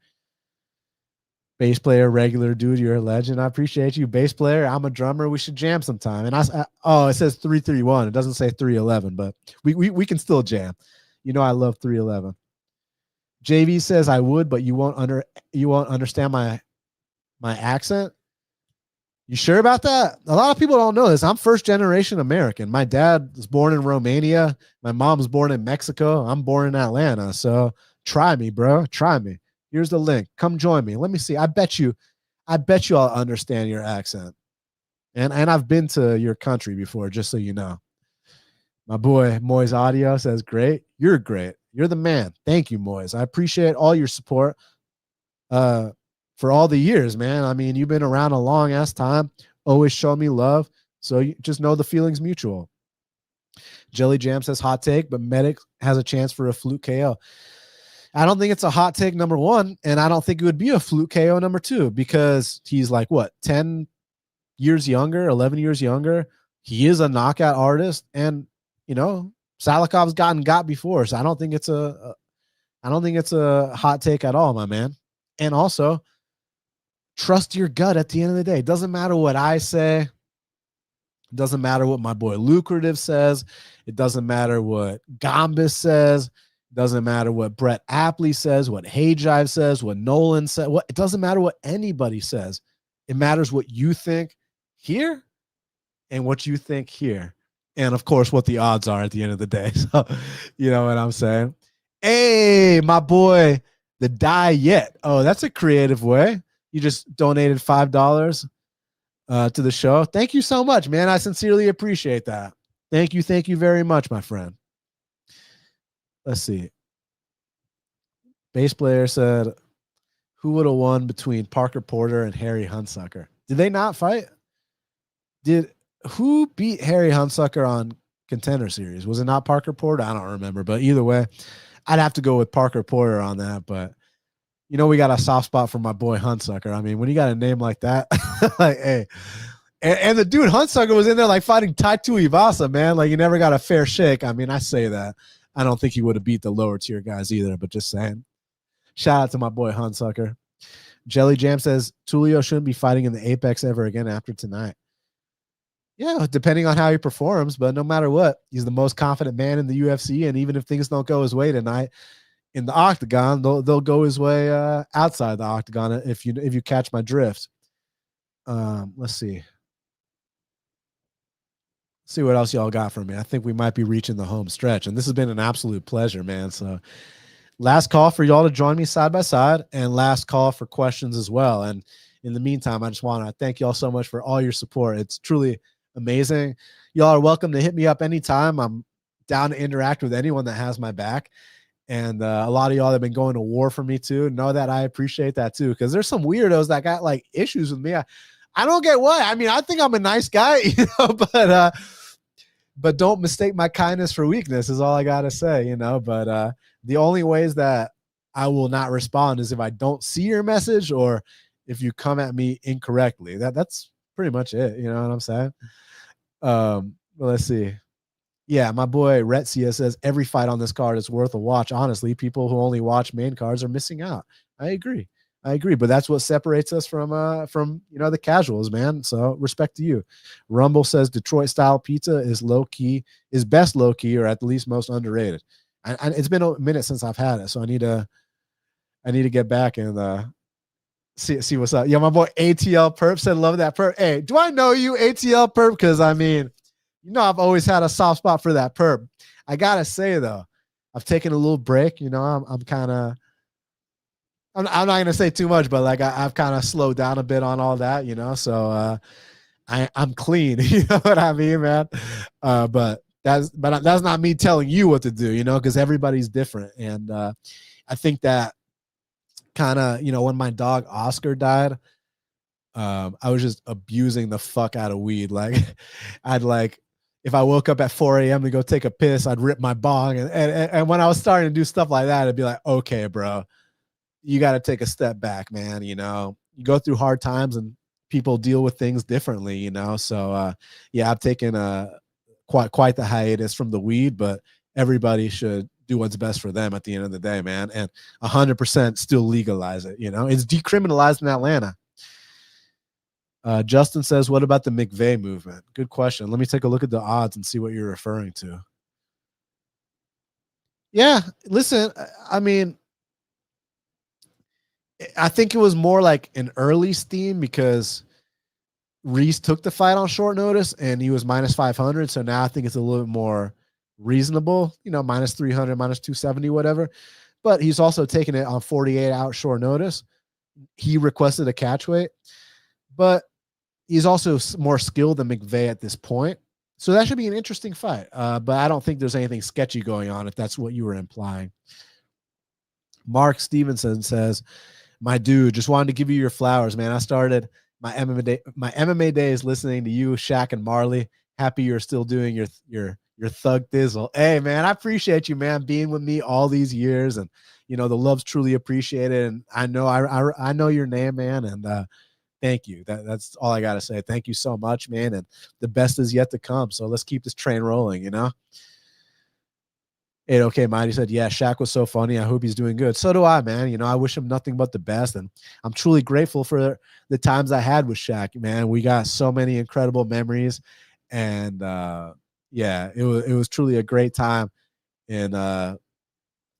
Bass Player, regular dude, you're a legend. I appreciate you. Bass Player, I'm a drummer. We should jam sometime. And it says 331. It doesn't say 311, but we can still jam. You know I love 311. JV says I would, but you won't understand my accent. You sure about that? A lot of people don't know this. I'm first generation American. My dad was born in Romania. My mom was born in Mexico. I'm born in Atlanta. So try me, bro. Try me. Here's the link. Come join me. Let me see. I bet you I'll understand your accent. And I've been to your country before, just so you know. My boy Moise Audio says, great. You're great. You're the man. Thank you, Moise. I appreciate all your support for all the years, man. I mean, you've been around a long ass time. Always show me love. So you just know the feeling's mutual. Jelly Jam says hot take, but Medic has a chance for a fluke KO. I don't think it's a hot take, number one, and I don't think it would be a fluke KO, number two, because he's like, what, 10 years younger, 11 years younger. He is a knockout artist, and, you know, Salakov's got before, so I don't think it's a hot take at all, my man. And also, trust your gut at the end of the day. It doesn't matter what I say. It doesn't matter what my boy Lucrative says. It doesn't matter what Gambis says. It doesn't matter what Brett Apley says, what Hey Jive says, what Nolan said. It doesn't matter what anybody says. It matters what you think here and what you think here. And, of course, what the odds are at the end of the day. So, you know what I'm saying? Hey, my boy, the Die Yet. Oh, that's a creative way. You just donated $5 to the show. Thank you so much, man. I sincerely appreciate that. Thank you very much, my friend. Let's see. Bass Player said, who would have won between Parker Porter and Harry Hunsucker? Did they not fight? Who beat Harry Hunsucker on Contender Series? Was it not Parker Porter? I don't remember, but either way, I'd have to go with Parker Porter on that. But you know, we got a soft spot for my boy Hunsucker. I mean, when you got a name like that, like, hey, and the dude Hunsucker was in there like fighting Taito Ivasa, man. Like, you never got a fair shake. I mean, I say that. I don't think he would have beat the lower tier guys either, but just saying. Shout out to my boy Hunsucker. Jelly Jam says Tulio shouldn't be fighting in the Apex ever again after tonight. Yeah, depending on how he performs, but no matter what, he's the most confident man in the UFC, and even if things don't go his way tonight in the octagon, they'll go his way outside the octagon if you catch my drift. Let's see. See what else y'all got for me. I think we might be reaching the home stretch, and this has been an absolute pleasure, man. So last call for y'all to join me side by side, and last call for questions as well. And in the meantime, I just want to thank y'all so much for all your support. It's truly amazing. Y'all are welcome to hit me up anytime. I'm down to interact with anyone that has my back. And a lot of y'all have been going to war for me too. Know that I appreciate that too, because there's some weirdos that got like issues with me. I don't get why. I mean, I think I'm a nice guy, you know, but don't mistake my kindness for weakness is all I gotta say, you know. But the only ways that I will not respond is if I don't see your message or if you come at me incorrectly. That's pretty much it. You know what I'm saying? Well, let's see. Yeah, my boy Retsia says every fight on this card is worth a watch. Honestly, people who only watch main cards are missing out. I agree, but that's what separates us from you know, the casuals, man. So respect to you. Rumble says Detroit style pizza is best low key, or at least most underrated. And it's been a minute since I've had it, so I need to get back and see what's up. Yeah, my boy ATL Perp said love that perp. Hey, do I know you, ATL Perp? Because I mean, you know, I've always had a soft spot for that perp. I gotta say though, I've taken a little break. You know, I'm not gonna say too much, but like I've kind of slowed down a bit on all that. You know, so I'm clean. You know what I mean, man? But that's not me telling you what to do. You know, because everybody's different, and I think that kind of, when my dog Oscar died, I was just abusing the fuck out of weed. Like I'd like, if I woke up at 4 a.m. to go take a piss, I'd rip my bong. And when I was starting to do stuff like that, I'd be like, okay, bro, you got to take a step back, man. You go through hard times and people deal with things differently, So yeah, I've taken quite the hiatus from the weed, but everybody should do what's best for them at the end of the day, man. And 100% still legalize it. It's decriminalized in Atlanta. Justin says, what about the McVeigh movement? Good question. Let me take a look at the odds and see what you're referring to. Yeah, listen, I mean, I think it was more like an early steam because Reese took the fight on short notice and he was minus 500. So now I think it's a little bit more reasonable, minus 300, minus 270, whatever. But he's also taking it on 48-hour short notice. He requested a catch weight, but he's also more skilled than McVeigh at this point. So that should be an interesting fight. But I don't think there's anything sketchy going on if that's what you were implying. Mark Stevenson says, my dude, just wanted to give you your flowers, man. I started my MMA days listening to you, Shaq, and Marley. Happy you're still doing your thug thizzle. Hey, man, I appreciate you, man, being with me all these years. And, the love's truly appreciated. And I know I know your name, man. And thank you. That's all I got to say. Thank you so much, man. And the best is yet to come. So let's keep this train rolling, Hey, okay, Mighty said, yeah, Shaq was so funny. I hope he's doing good. So do I, man. I wish him nothing but the best. And I'm truly grateful for the times I had with Shaq, man. We got so many incredible memories. And yeah, it was truly a great time. And,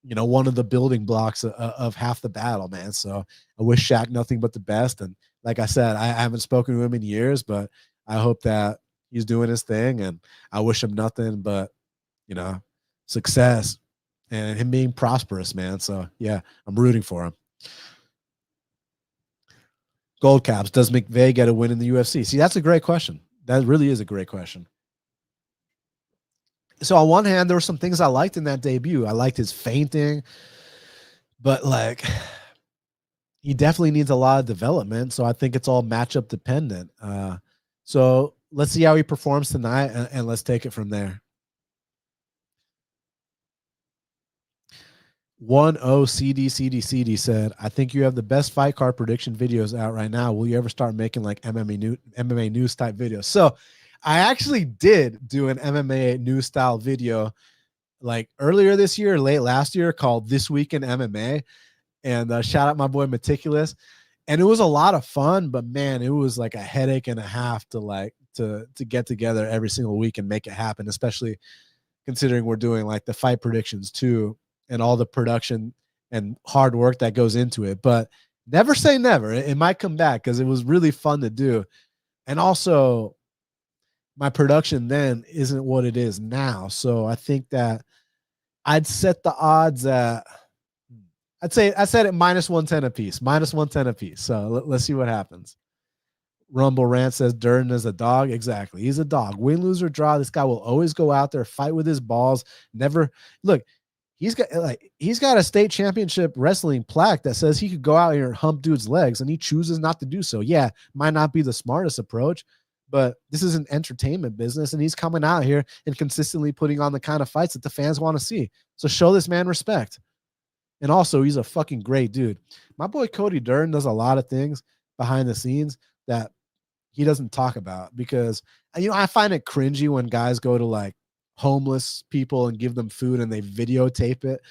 one of the building blocks of half the battle, man. So I wish Shaq nothing but the best. And like I said, I haven't spoken to him in years, but I hope that he's doing his thing. And I wish him nothing but, success and him being prosperous, man. So yeah, I'm rooting for him. Gold Caps, does McVeigh get a win in the UFC? See, that's a great question. That really is a great question. So on one hand, there were some things I liked in that debut. I liked his feinting, but like he definitely needs a lot of development. So I think it's all matchup dependent. So let's see how he performs tonight and let's take it from there. 10CD said, I think you have the best fight card prediction videos out right now. Will you ever start making like MMA news type videos? So I actually did do an MMA news style video like earlier this year, late last year, called This Week in MMA. And shout out my boy Meticulous. And it was a lot of fun, but man, it was like a headache and a half to get together every single week and make it happen, especially considering we're doing like the fight predictions too, and all the production and hard work that goes into it. But never say never. It might come back because it was really fun to do. And also my production then isn't what it is now. So I think that I'd set the odds at, I said it minus 110 apiece. So let's see what happens. Rumble Rant says Durden is a dog. Exactly. He's a dog. Win, lose, or draw. This guy will always go out there, fight with his balls. Never look. He's got a state championship wrestling plaque that says he could go out here and hump dudes' legs, and he chooses not to do so. Yeah, might not be the smartest approach, but this is an entertainment business, and he's coming out here and consistently putting on the kind of fights that the fans want to see. So show this man respect. And also, he's a fucking great dude. My boy Cody Durden does a lot of things behind the scenes that he doesn't talk about because, I find it cringy when guys go to like homeless people and give them food and they videotape it.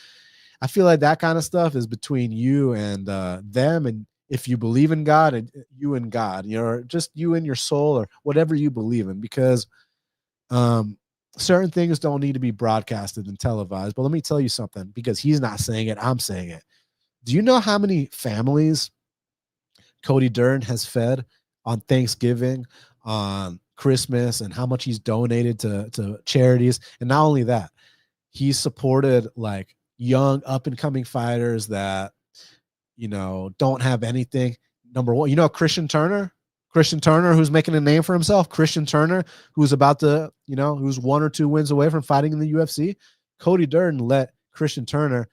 I feel like that kind of stuff is between you and them. And if you believe in God, and you and God, just you and your soul or whatever you believe in, because certain things don't need to be broadcasted and televised. But let me tell you something, because he's not saying it, I'm saying it. Do you know how many families Cody Durden has fed on Thanksgiving, on Christmas, and how much he's donated to charities? And not only that, he's supported like young up and coming fighters that, don't have anything. Number one, Christian Turner, who's making a name for himself, Christian Turner, who's about to, who's 1 or 2 wins away from fighting in the UFC. Cody Durden let Christian Turner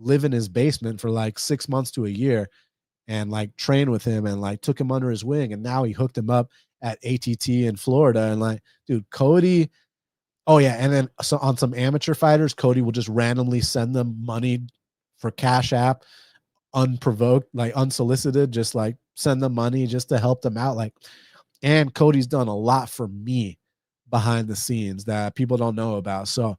live in his basement for like 6 months to a year and like train with him and like took him under his wing. And now he hooked him up at ATT in Florida. And like, dude, Cody. Oh yeah. And then so on some amateur fighters, Cody will just randomly send them money for Cash App, unprovoked, like unsolicited, just like send them money just to help them out. Like, and Cody's done a lot for me behind the scenes that people don't know about. So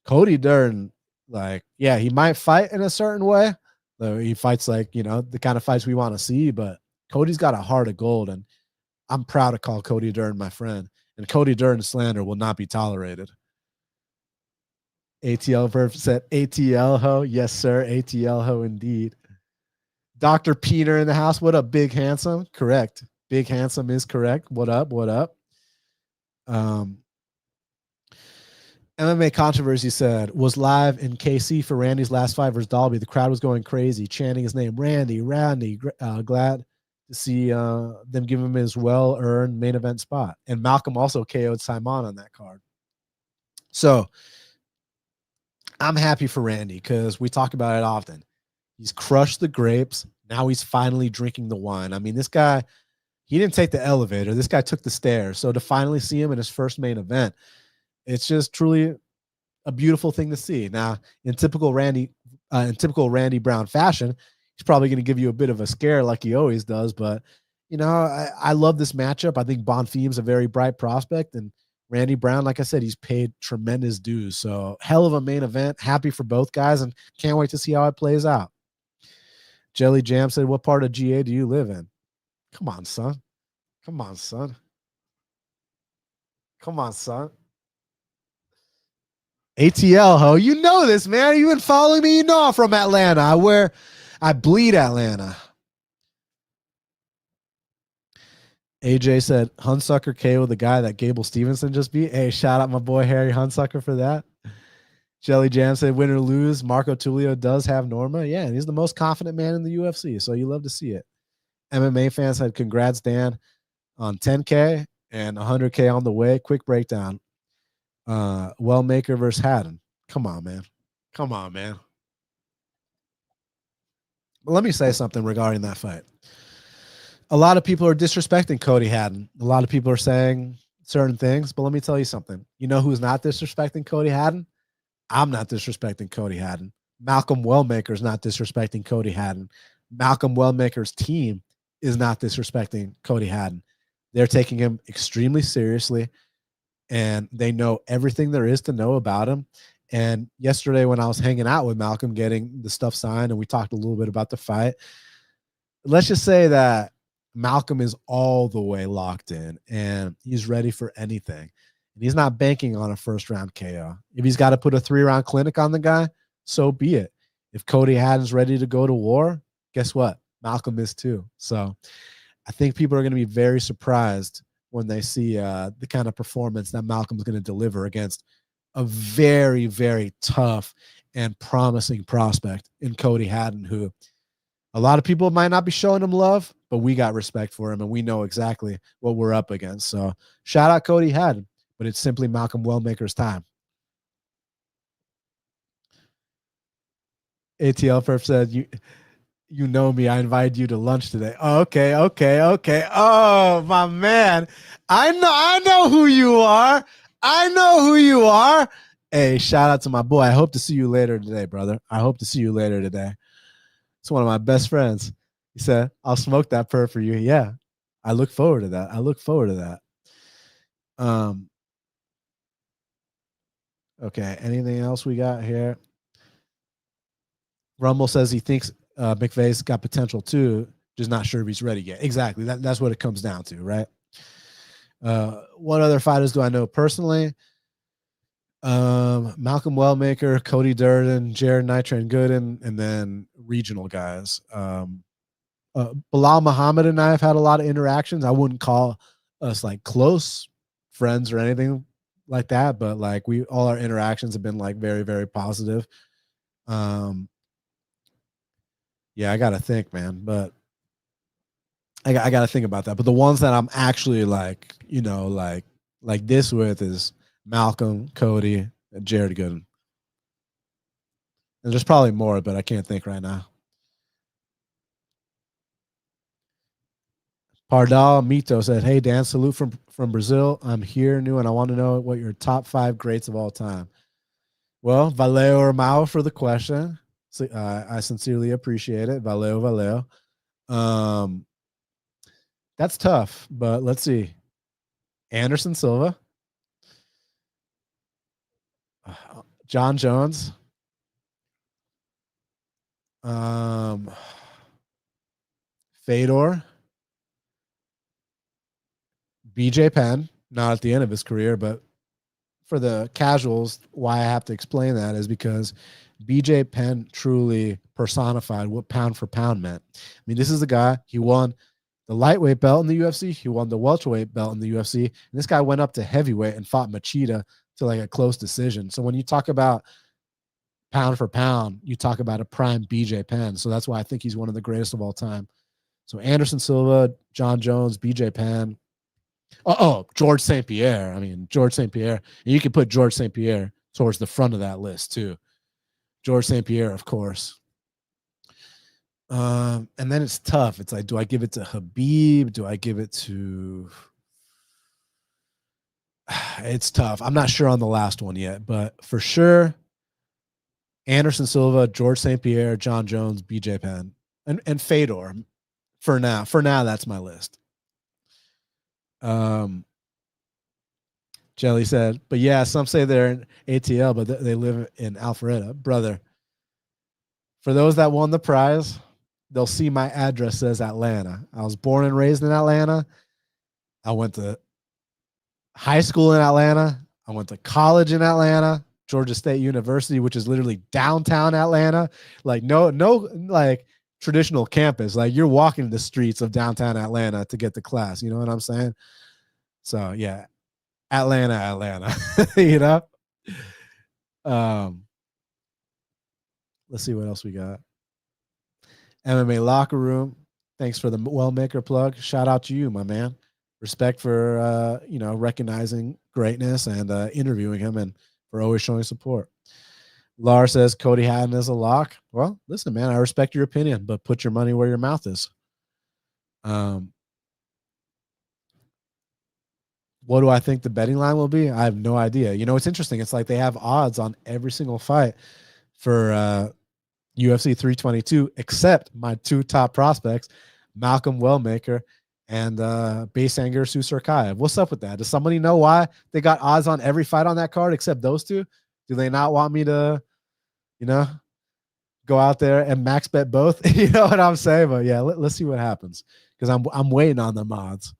Cody Durden, like, yeah, he might fight in a certain way. Though he fights like, you know, the kind of fights we want to see, but Cody's got a heart of gold, and I'm proud to call Cody Durden my friend. And Cody Durden slander will not be tolerated. ATL Verb said ATL ho. Yes, sir. ATL ho indeed. Dr. Peter in the house. What up, Big Handsome? Correct. Big Handsome is correct. What up? What up? MMA Controversy said, was live in KC for Randy's last fight versus Dalby. The crowd was going crazy, chanting his name, Randy. Glad to see them give him his well-earned main event spot. And Malcolm also KO'd Simon on that card. So I'm happy for Randy because we talk about it often. He's crushed the grapes. Now he's finally drinking the wine. I mean, this guy, he didn't take the elevator. This guy took the stairs. So to finally see him in his first main event, it's just truly a beautiful thing to see. Now, in typical Randy Brown fashion, he's probably going to give you a bit of a scare like he always does. But, you know, I love this matchup. I think Bonfim's a very bright prospect. And Randy Brown, like I said, he's paid tremendous dues. So hell of a main event. Happy for both guys and can't wait to see how it plays out. Jelly Jam said, what part of GA do you live in? Come on, son. Come on, son. Come on, son. ATL, ho. You know this, man. You've been following me. You know I'm from Atlanta. I bleed Atlanta. AJ said, Hunsucker KO the guy that Gable Stevenson just beat. Hey, shout out my boy Harry Hunsucker for that. Jelly Jam said, win or lose, Marco Tulio does have Norma. Yeah, and he's the most confident man in the UFC, so you love to see it. MMA fans said, congrats, Dan, on 10K and 100K on the way. Quick breakdown. Wellmaker versus Haddon. Come on, man. Come on, man. But let me say something regarding that fight. A lot of people are disrespecting Cody Haddon. A lot of people are saying certain things, but let me tell you something. You know who's not disrespecting Cody Haddon? I'm not disrespecting Cody Haddon. Malcolm Wellmaker's not disrespecting Cody Haddon. Malcolm Wellmaker's team is not disrespecting Cody Haddon. They're taking him extremely seriously, and they know everything there is to know about him. And yesterday when I was hanging out with Malcolm getting the stuff signed and we talked a little bit about the fight, let's just say that Malcolm is all the way locked in and he's ready for anything. And he's not banking on a first round KO. If he's got to put a 3-round clinic on the guy, so be it. If Cody Haddon's ready to go to war, guess what? Malcolm is too. So I think people are going to be very surprised when they see the kind of performance that Malcolm's going to deliver against a very, very tough and promising prospect in Cody Haddon, who a lot of people might not be showing him love, but we got respect for him and we know exactly what we're up against. So shout out Cody Haddon, but it's simply Malcolm Wellmaker's time. ATL Perf said, you know me, I invited you to lunch today. Oh, okay. Oh, my man. I know who you are. I know who you are. Hey, shout out to my boy. I hope to see you later today, brother. I hope to see you later today. It's one of my best friends. He said, I'll smoke that perf for you. Yeah. I look forward to that. Okay. Anything else we got here? Rumble says he thinks McVeigh's got potential too, just not sure if he's ready yet. Exactly. That's what it comes down to, right? What other fighters do I know personally? Malcolm Wellmaker, Cody Durden, Jared Nitran Gooden, and then regional guys. Bilal Muhammad and I have had a lot of interactions. I wouldn't call us like close friends or anything like that, but like all our interactions have been like very, very positive. Yeah, I got to think, man, but I got to think about that. But the ones that I'm actually like, you know, like this with is Malcolm, Cody, and Jared Gooden. And there's probably more, but I can't think right now. Pardal Mito said, "Hey Dan, salute from Brazil. I'm here new, and I want to know what your top 5 greats of all time." Well, valeu irmão for the question. So, I sincerely appreciate it. Valeu, valeu. That's tough, but let's see. Anderson Silva, John Jones, Fedor, BJ Penn, not at the end of his career, but for the casuals, why I have to explain that is because BJ Penn truly personified what pound for pound meant. I mean, this is the guy, he won the lightweight belt in the UFC, he won the welterweight belt in the UFC, and this guy went up to heavyweight and fought Machida to like a close decision. So when you talk about pound for pound, you talk about a prime BJ Penn. So that's why I think he's one of the greatest of all time. So Anderson Silva, John Jones, BJ Penn. George St. Pierre. I mean, George St. Pierre. And you can put George St. Pierre towards the front of that list too. George St. Pierre, of course. And then it's tough. It's like, do I give it to Habib? Do I give it to... It's tough. I'm not sure on the last one yet, but for sure, Anderson Silva, George St. Pierre, John Jones, BJ Penn, and Fedor. For now, that's my list. Jelly said, but yeah, some say they're in ATL, but they live in Alpharetta. Brother, for those that won the prize, they'll see my address says Atlanta. I was born and raised in Atlanta. I went to high school in Atlanta. I went to college in Atlanta, Georgia State University, which is literally downtown Atlanta. Like no, like traditional campus. Like you're walking the streets of downtown Atlanta to get to class. You know what I'm saying? So yeah, Atlanta, you know? Let's see what else we got. MMA Locker Room. Thanks for the Wellmaker plug. Shout out to you, my man. Respect for, recognizing greatness and interviewing him and for always showing support. Lars says Cody Hatton is a lock. Well, listen, man, I respect your opinion, but put your money where your mouth is. What do I think the betting line will be? I have no idea. You know, it's interesting. It's like they have odds on every single fight for UFC 322, except my 2 top prospects, Malcolm Wellmaker and Basanger Susarkayev. What's up with that? Does somebody know why they got odds on every fight on that card except those 2? Do they not want me to, go out there and max bet both? You know what I'm saying? But yeah, let's see what happens because I'm waiting on them odds.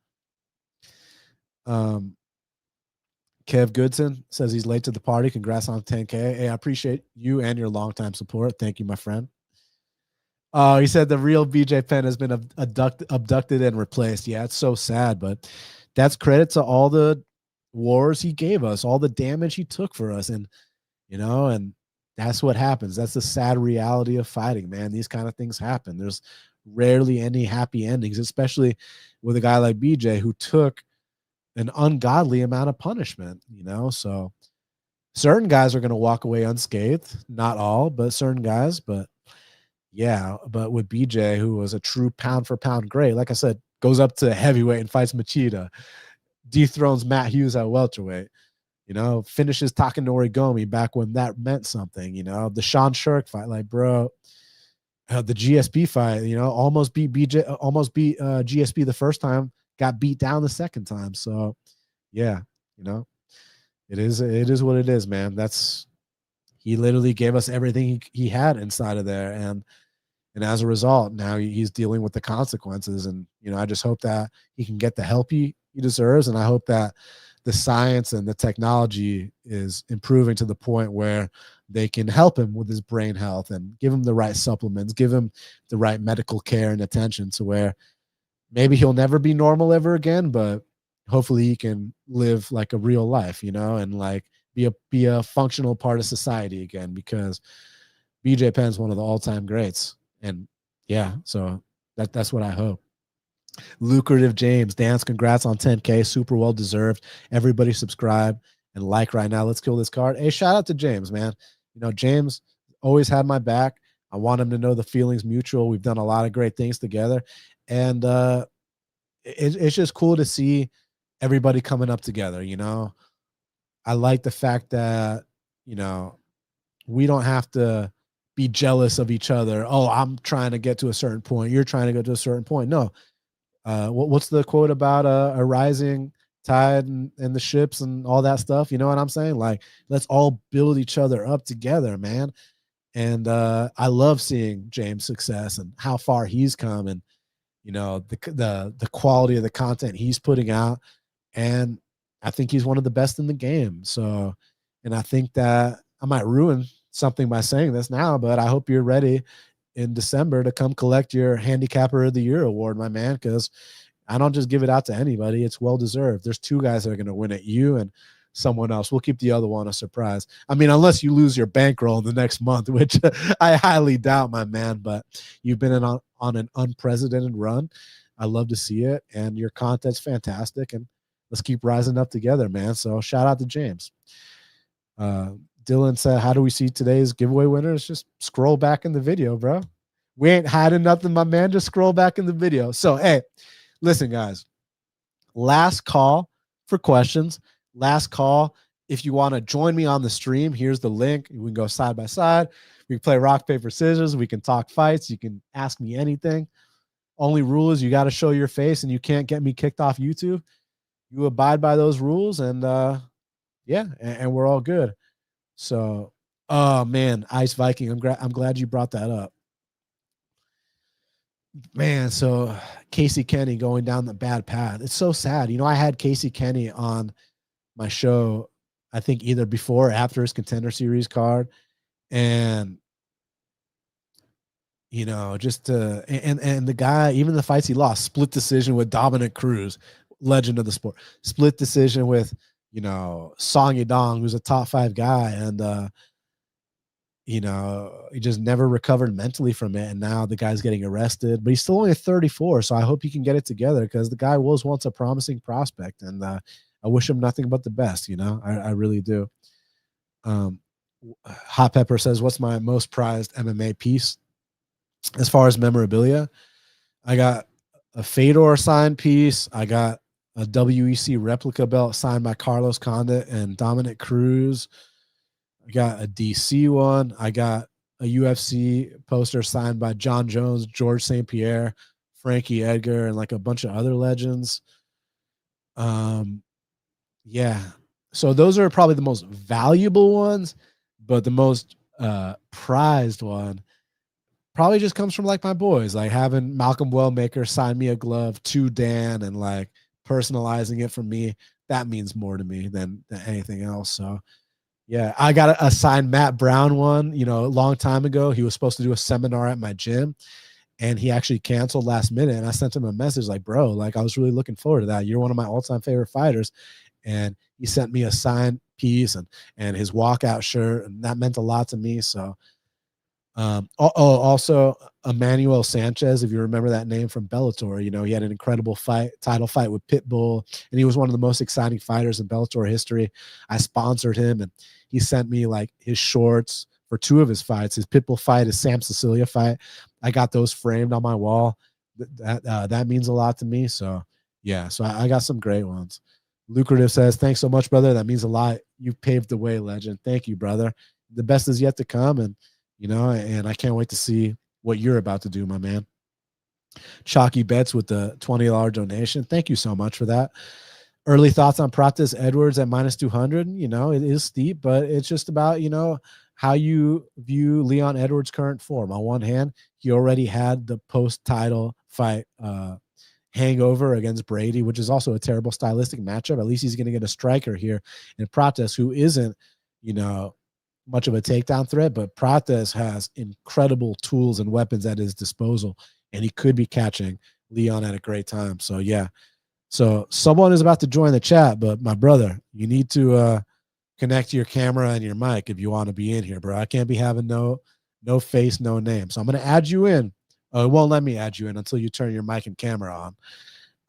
Kev Goodson says he's late to the party. Congrats on 10K. Hey, I appreciate you and your longtime support. Thank you, my friend. He said the real BJ Penn has been abducted and replaced. Yeah, it's so sad, but that's credit to all the wars he gave us, all the damage he took for us. And, and that's what happens. That's the sad reality of fighting, man. These kind of things happen. There's rarely any happy endings, especially with a guy like BJ who took an ungodly amount of punishment, so certain guys are going to walk away unscathed, not all, but certain guys. But yeah, but with BJ, who was a true pound for pound great, like I said, goes up to heavyweight and fights Machida, dethrones Matt Hughes at welterweight, finishes Takanori Gomi back when that meant something, the Sean Shirk fight, like, bro, the GSP fight, almost beat BJ, almost beat GSP the first time, got beat down the second time. So yeah, it is what it is, man. He literally gave us everything he had inside of there. And as a result, now he's dealing with the consequences. And, I just hope that he can get the help he deserves. And I hope that the science and the technology is improving to the point where they can help him with his brain health and give him the right supplements, give him the right medical care and attention to where maybe he'll never be normal ever again, but hopefully he can live like a real life, and like be a functional part of society again, because BJ Penn's one of the all-time greats. And yeah, so that's what I hope. Lucrative James, Dance, congrats on 10K. Super well deserved. Everybody subscribe and like right now. Let's kill this card. Hey, shout out to James, man. James, always had my back. I want him to know the feeling's mutual. We've done a lot of great things together. And it's just cool to see everybody coming up together, you know. I like the fact that, you know, we don't have to be jealous of each other. Oh, I'm trying to get to a certain point. You're trying to go to a certain point. No. What's the quote about a rising tide and the ships and all that stuff? You know what I'm saying? Like, let's all build each other up together, man. And I love seeing James' success and how far he's come, and you know the quality of the content he's putting out. And I think he's one of the best in the game. So, and I think that I might ruin something by saying this now, but I hope you're ready in December to come collect your Handicapper of the Year award, my man, because I don't just give it out to anybody. It's well deserved. There's 2 guys that are going to win it, you and someone else. We'll keep the other one a surprise. I mean, unless you lose your bankroll the next month, which I highly doubt, my man, but you've been on an unprecedented run. I love to see it, and your content's fantastic, and let's keep rising up together, man. So shout out to James. Dylan said, how do we see today's giveaway winners? Just scroll back in the video, bro. We ain't hiding nothing, my man. Just scroll back in the video. So, hey, listen, guys. Last call for questions. Last call. If you want to join me on the stream, here's the link. We can go side by side. We can play rock, paper, scissors. We can talk fights. You can ask me anything. Only rule is you got to show your face, and you can't get me kicked off YouTube. You abide by those rules, and yeah, and we're all good. So, oh man, Ice Viking, I'm glad you brought that up, man. So Casey Kenny going down the bad path. It's so sad. You know, I had Casey Kenny on my show, I think either before or after his Contender Series card, and you know, just and the guy, even the fights he lost, split decision with Dominic Cruz, legend of the sport, split decision with, you know, Song Yadong, who's a top 5 guy, and you know, he just never recovered mentally from it, and now the guy's getting arrested, but he's still only 34, so I hope he can get it together, because the guy was once a promising prospect, and I wish him nothing but the best, you know. I really do. Hot Pepper says, what's my most prized MMA piece? As far as memorabilia, I got a Fedor signed piece. I got a WEC replica belt signed by Carlos Condit and Dominic Cruz. I got a DC one. I got a UFC poster signed by John Jones, George St. Pierre, Frankie Edgar, and like a bunch of other legends. Yeah. So those are probably the most valuable ones, but the most prized one probably just comes from like my boys, like having Malcolm Wellmaker sign me a glove to Dan and like personalizing it for me. That means more to me than anything else. So yeah, I got a signed Matt Brown one, you know, a long time ago. He was supposed to do a seminar at my gym, and he actually canceled last minute. And I sent him a message like, bro, like I was really looking forward to that. You're one of my all-time favorite fighters. And he sent me a signed piece and his walkout shirt, and that meant a lot to me. So also Emmanuel Sanchez, if you remember that name from Bellator, you know, he had an incredible title fight with Pitbull, and he was one of the most exciting fighters in Bellator history. I sponsored him, and he sent me like his shorts for 2 of his fights, his Pitbull fight, his Sam Cecilia fight. I got those framed on my wall. That means a lot to me. So yeah, so I got some great ones. Lucrative says, thanks so much, brother. That means a lot. You paved the way, legend. Thank you, brother. The best is yet to come, and you know, and I can't wait to see what you're about to do, my man. Chalky Bets with the $20 donation. Thank you so much for that. Early thoughts on Prates Edwards at -200. You know, it is steep, but it's just about, you know, how you view Leon Edwards' current form. On one hand, he already had the post-title fight hangover against Brady, which is also a terrible stylistic matchup. At least he's going to get a striker here in Prates, who isn't, you know, much of a takedown threat, but Prates has incredible tools and weapons at his disposal, and he could be catching Leon at a great time. So yeah, so someone is about to join the chat, but my brother, you need to connect your camera and your mic if you want to be in here, bro. I can't be having no face, no name. So I'm going to add you in. It won't let me add you in until you turn your mic and camera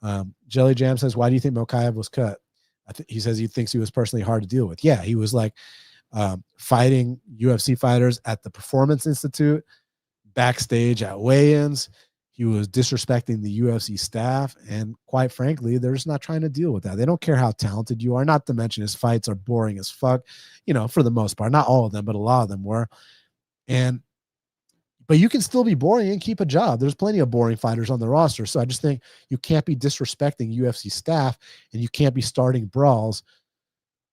on. Jelly Jam says, why do you think Mokaev was cut? He says he thinks he was personally hard to deal with. Yeah, he was like, fighting UFC fighters at the Performance Institute, backstage at weigh-ins. He was disrespecting the UFC staff, and quite frankly, they're just not trying to deal with that. They don't care how talented you are, not to mention his fights are boring as fuck, you know, for the most part. Not all of them, but a lot of them were. But you can still be boring and keep a job. There's plenty of boring fighters on the roster. So I just think you can't be disrespecting UFC staff, and you can't be starting brawls,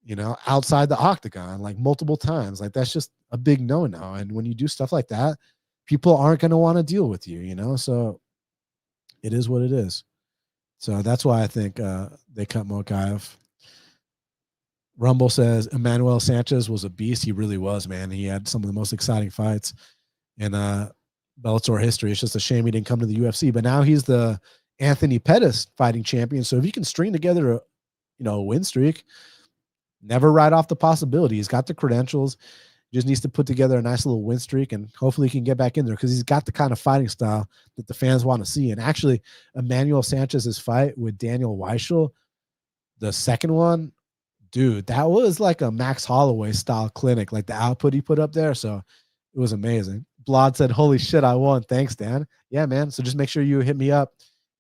you know, outside the octagon like multiple times. Like, that's just a big no-no. And when you do stuff like that, people aren't going to want to deal with you, you know? So it is what it is. So that's why I think they cut Mokaev. Rumble says Emmanuel Sanchez was a beast. He really was, man. He had some of the most exciting fights in Bellator history. It's just a shame he didn't come to the UFC. But now he's the Anthony Pettis fighting champion. So if you can string together a win streak, never write off the possibility. He's got the credentials. Just needs to put together a nice little win streak, and hopefully he can get back in there because he's got the kind of fighting style that the fans want to see. And actually, Emmanuel Sanchez's fight with Daniel Weichel, the second one, dude, that was like a Max Holloway style clinic, like the output he put up there. So it was amazing. Blod said, "Holy shit, I won." Thanks, Dan. Yeah, man. So just make sure you hit me up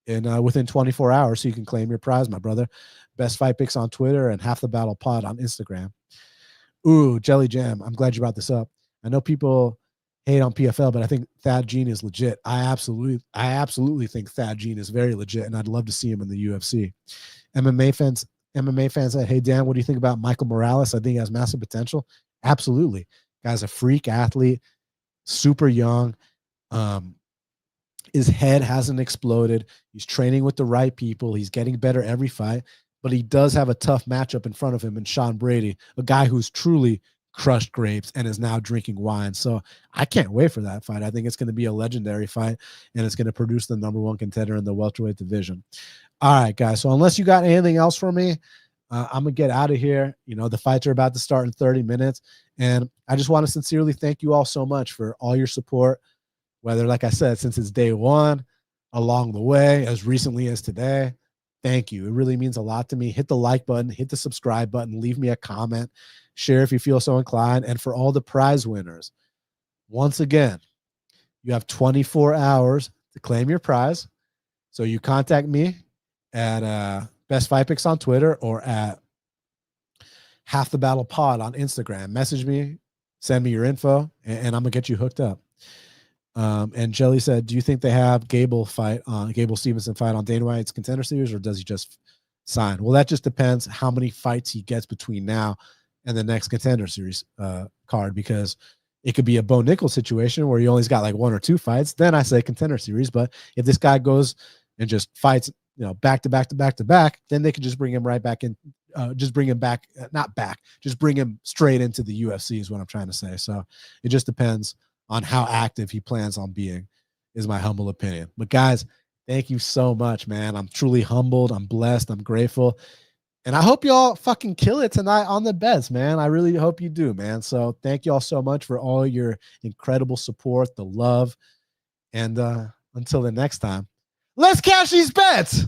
within 24 hours so you can claim your prize, my brother. Best Fight Picks on Twitter and Half the Battle Pod on Instagram. Ooh, Jelly Jam. I'm glad you brought this up. I know people hate on PFL, but I think Thad Gene is legit. I absolutely think Thad Gene is very legit, and I'd love to see him in the UFC. MMA fans said, "Hey Dan, what do you think about Michael Morales? I think he has massive potential." Absolutely. Guy's a freak athlete, super young. His head hasn't exploded. He's training with the right people. He's getting better every fight. But he does have a tough matchup in front of him in Sean Brady, a guy who's truly crushed grapes and is now drinking wine. So I can't wait for that fight. I think it's going to be a legendary fight, and it's going to produce the #1 contender in the welterweight division. All right, guys. So unless you got anything else for me, I'm going to get out of here. You know, the fights are about to start in 30 minutes. And I just want to sincerely thank you all so much for all your support, whether, like I said, since it's day one, along the way, as recently as today. Thank you. It really means a lot to me. Hit the like button, hit the subscribe button, leave me a comment, share if you feel so inclined. And for all the prize winners, once again, you have 24 hours to claim your prize. So you contact me at Best Fight Picks on Twitter or at Half the Battle Pod on Instagram. Message me, send me your info, and I'm going to get you hooked up. And Jelly said, "Do you think they have Gable Stevenson fight on Dana White's Contender Series, or does he just sign?" Well, that just depends how many fights he gets between now and the next Contender Series card, because it could be a Bo Nickal situation where he only's got like 1 or 2 fights. Then I say Contender Series. But if this guy goes and just fights, back to back to back to back, then they could just bring him right back in. Just bring him back, not back, just bring him straight into the UFC is what I'm trying to say. So it just depends on how active he plans on being, is my humble opinion. But guys, thank you so much, man. I'm truly humbled. I'm blessed. I'm grateful. And I hope y'all fucking kill it tonight on the bets, man. I really hope you do, man. So thank y'all so much for all your incredible support, the love. And until the next time, let's cash these bets.